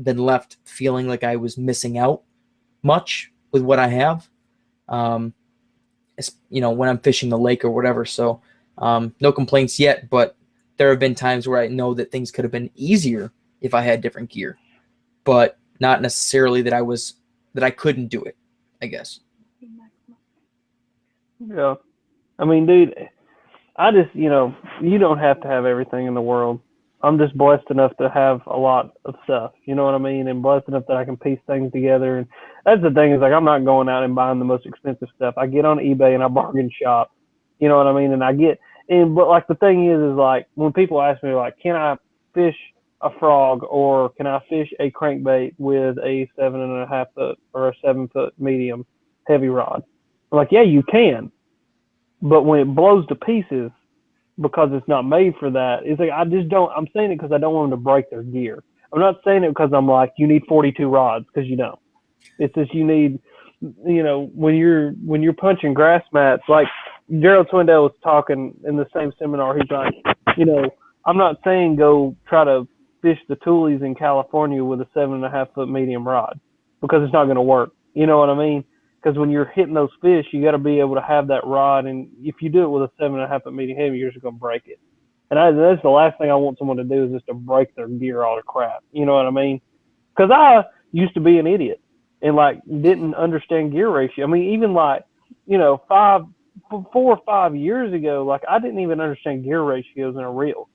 been left feeling like I was missing out much with what I have, you know, when I'm fishing the lake or whatever. So no complaints yet, but there have been times where I know that things could have been easier if I had different gear, but not necessarily that I couldn't do it, I guess. Yeah. I mean, dude, I just, you know, you don't have to have everything in the world. I'm just blessed enough to have a lot of stuff, you know what I mean? And blessed enough that I can piece things together. And that's the thing, is like, I'm not going out and buying the most expensive stuff. I get on eBay and I bargain shop, you know what I mean? And but like the thing is like, when people ask me like, can I fish a frog or can I fish a crankbait with a 7.5-foot or a 7-foot medium heavy rod? I'm like, yeah, you can. But when it blows to pieces, because it's not made for that, it's like, I just don't, I'm saying it because I don't want them to break their gear. I'm not saying it because I'm like, you need 42 rods, because you don't. It's just, you need, you know, when you're punching grass mats, like Gerald Swindell was talking in the same seminar, he's like, you know, I'm not saying go try to fish the Tules in California with a 7.5-foot medium rod, because it's not going to work. You know what I mean? Because when you're hitting those fish, you got to be able to have that rod. And if you do it with a 7.5-foot medium heavy, you're just going to break it. And that's the last thing I want someone to do, is just to break their gear all to crap. You know what I mean? Because I used to be an idiot and like didn't understand gear ratio. I mean, even like, you know, 4 or 5 years ago, like I didn't even understand gear ratios in a reel.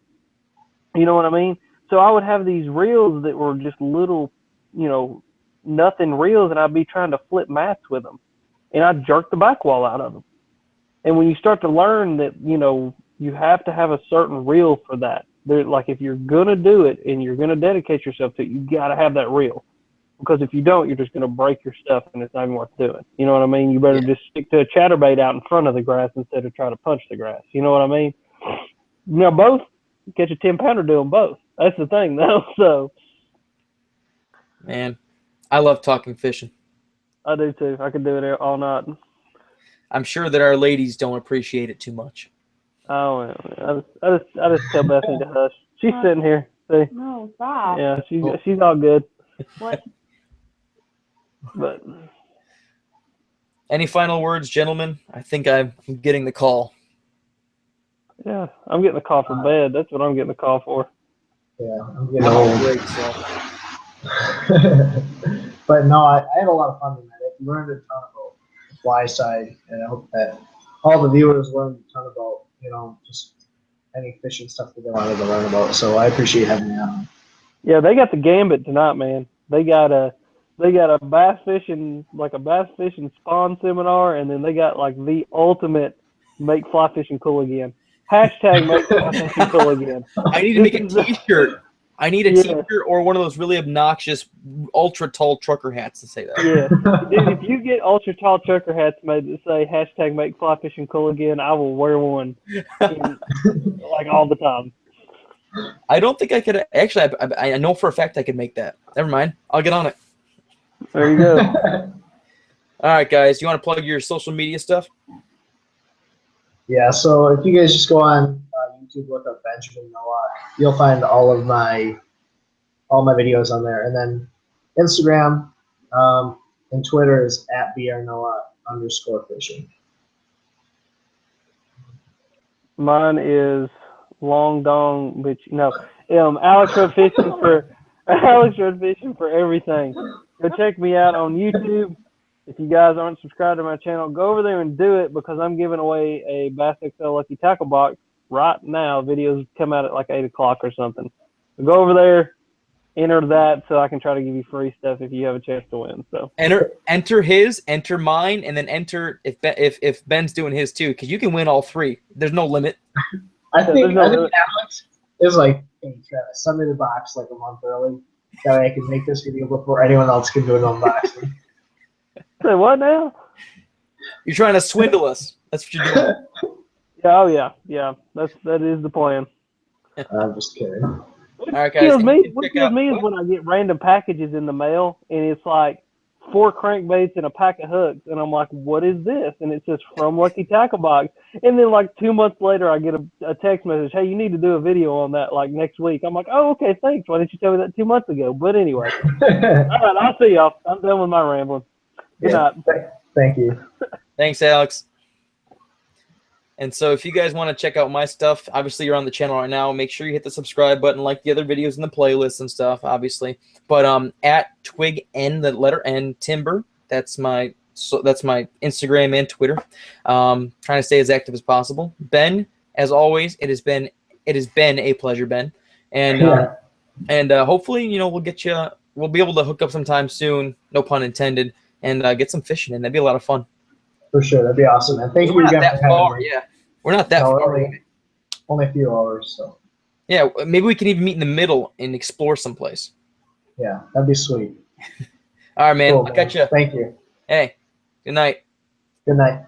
You know what I mean? So I would have these reels that were just little, you know, nothing reels, and I'd be trying to flip mats with them, and I'd jerk the back wall out of them. And when you start to learn that, you know, you have to have a certain reel for that. Like if you're gonna do it and you're gonna dedicate yourself to it, you gotta have that reel, because if you don't, you're just gonna break your stuff, and it's not even worth doing. You know what I mean? You better just stick to a chatterbait out in front of the grass instead of trying to punch the grass. You know what I mean? Now both, catch a 10-pounder doing both. That's the thing, though. So, man, I love talking fishing. I do too. I could do it all night. I'm sure that our ladies don't appreciate it too much. Oh, I just tell Bethany to hush. She's sitting here. See? No, stop. Yeah, she's all good. What? But Any final words, gentlemen? I think I'm getting the call. yeah, I'm getting a call for bed. That's what I'm getting a call for. Yeah, I'm getting I'm on old. break, so. But no, I had a lot of fun with that. I learned a ton about the fly side, and I hope that all the viewers learned a ton about, just any fishing stuff that they wanted to learn about. So I appreciate having me on. Yeah, they got the gambit tonight, man. They got a bass fishing spawn seminar, and then they got like the ultimate make fly fishing cool again. Hashtag make fly fishing cool again. I need to make a T-shirt. I need a T-shirt or one of those really obnoxious, ultra tall trucker hats to say that. Yeah, dude, if you get ultra tall trucker hats made that say hashtag make fly fishing cool again, I will wear one like all the time. I don't think I could actually. I know for a fact I could make that. Never mind. I'll get on it. There you go. All right, guys. You want to plug your social media stuff? Yeah, so if you guys just go on YouTube, look up Benjamin Nowak, you'll find all my videos on there. And then Instagram and Twitter is @brnowak_fishing. Mine is long dong, bitch. No, Alex Rudd Fishing for everything. Go check me out on YouTube. If you guys aren't subscribed to my channel, go over there and do it because I'm giving away a Bass XL Lucky Tackle Box right now. Videos come out at like 8 o'clock or something. So go over there, enter that so I can try to give you free stuff if you have a chance to win. So enter his, enter mine, and then enter if Ben's doing his too, because you can win all three. There's no limit. I think Alex is like, hey Travis, send me the box like a month early. That way I can make this video before anyone else can do an unboxing. Say what now? You're trying to swindle us. That's what you're doing. Yeah, oh yeah. That is the plan. I'm just kidding. All right, guys. What kills me is when I get random packages in the mail and it's like 4 crankbaits and a pack of hooks, and I'm like, what is this? And it says from Lucky Tackle Box. And then like 2 months later, I get a text message, hey, you need to do a video on that like next week. I'm like, oh, okay, thanks. Why didn't you tell me that 2 months ago? But anyway, all right, I'll see y'all. I'm done with my rambling. Good night. Thank you. Thanks, Alex. And so if you guys want to check out my stuff, obviously you're on the channel right now. Make sure you hit the subscribe button like the other videos in the playlist and stuff, obviously. But at Twig N, the letter N, Timber, that's my Instagram and Twitter. Trying to stay as active as possible. Ben, as always, it has been a pleasure, Ben. And hopefully, we'll be able to hook up sometime soon, no pun intended, and get some fishing in. That'd be a lot of fun. For sure, that'd be awesome. And thank you We're again not that for far, having me. yeah. We're not that far. Only a few hours, so. Yeah, maybe we can even meet in the middle and explore someplace. Yeah, that'd be sweet. All right, man. Cool, I'll catch you. Thank you. Hey, good night. Good night.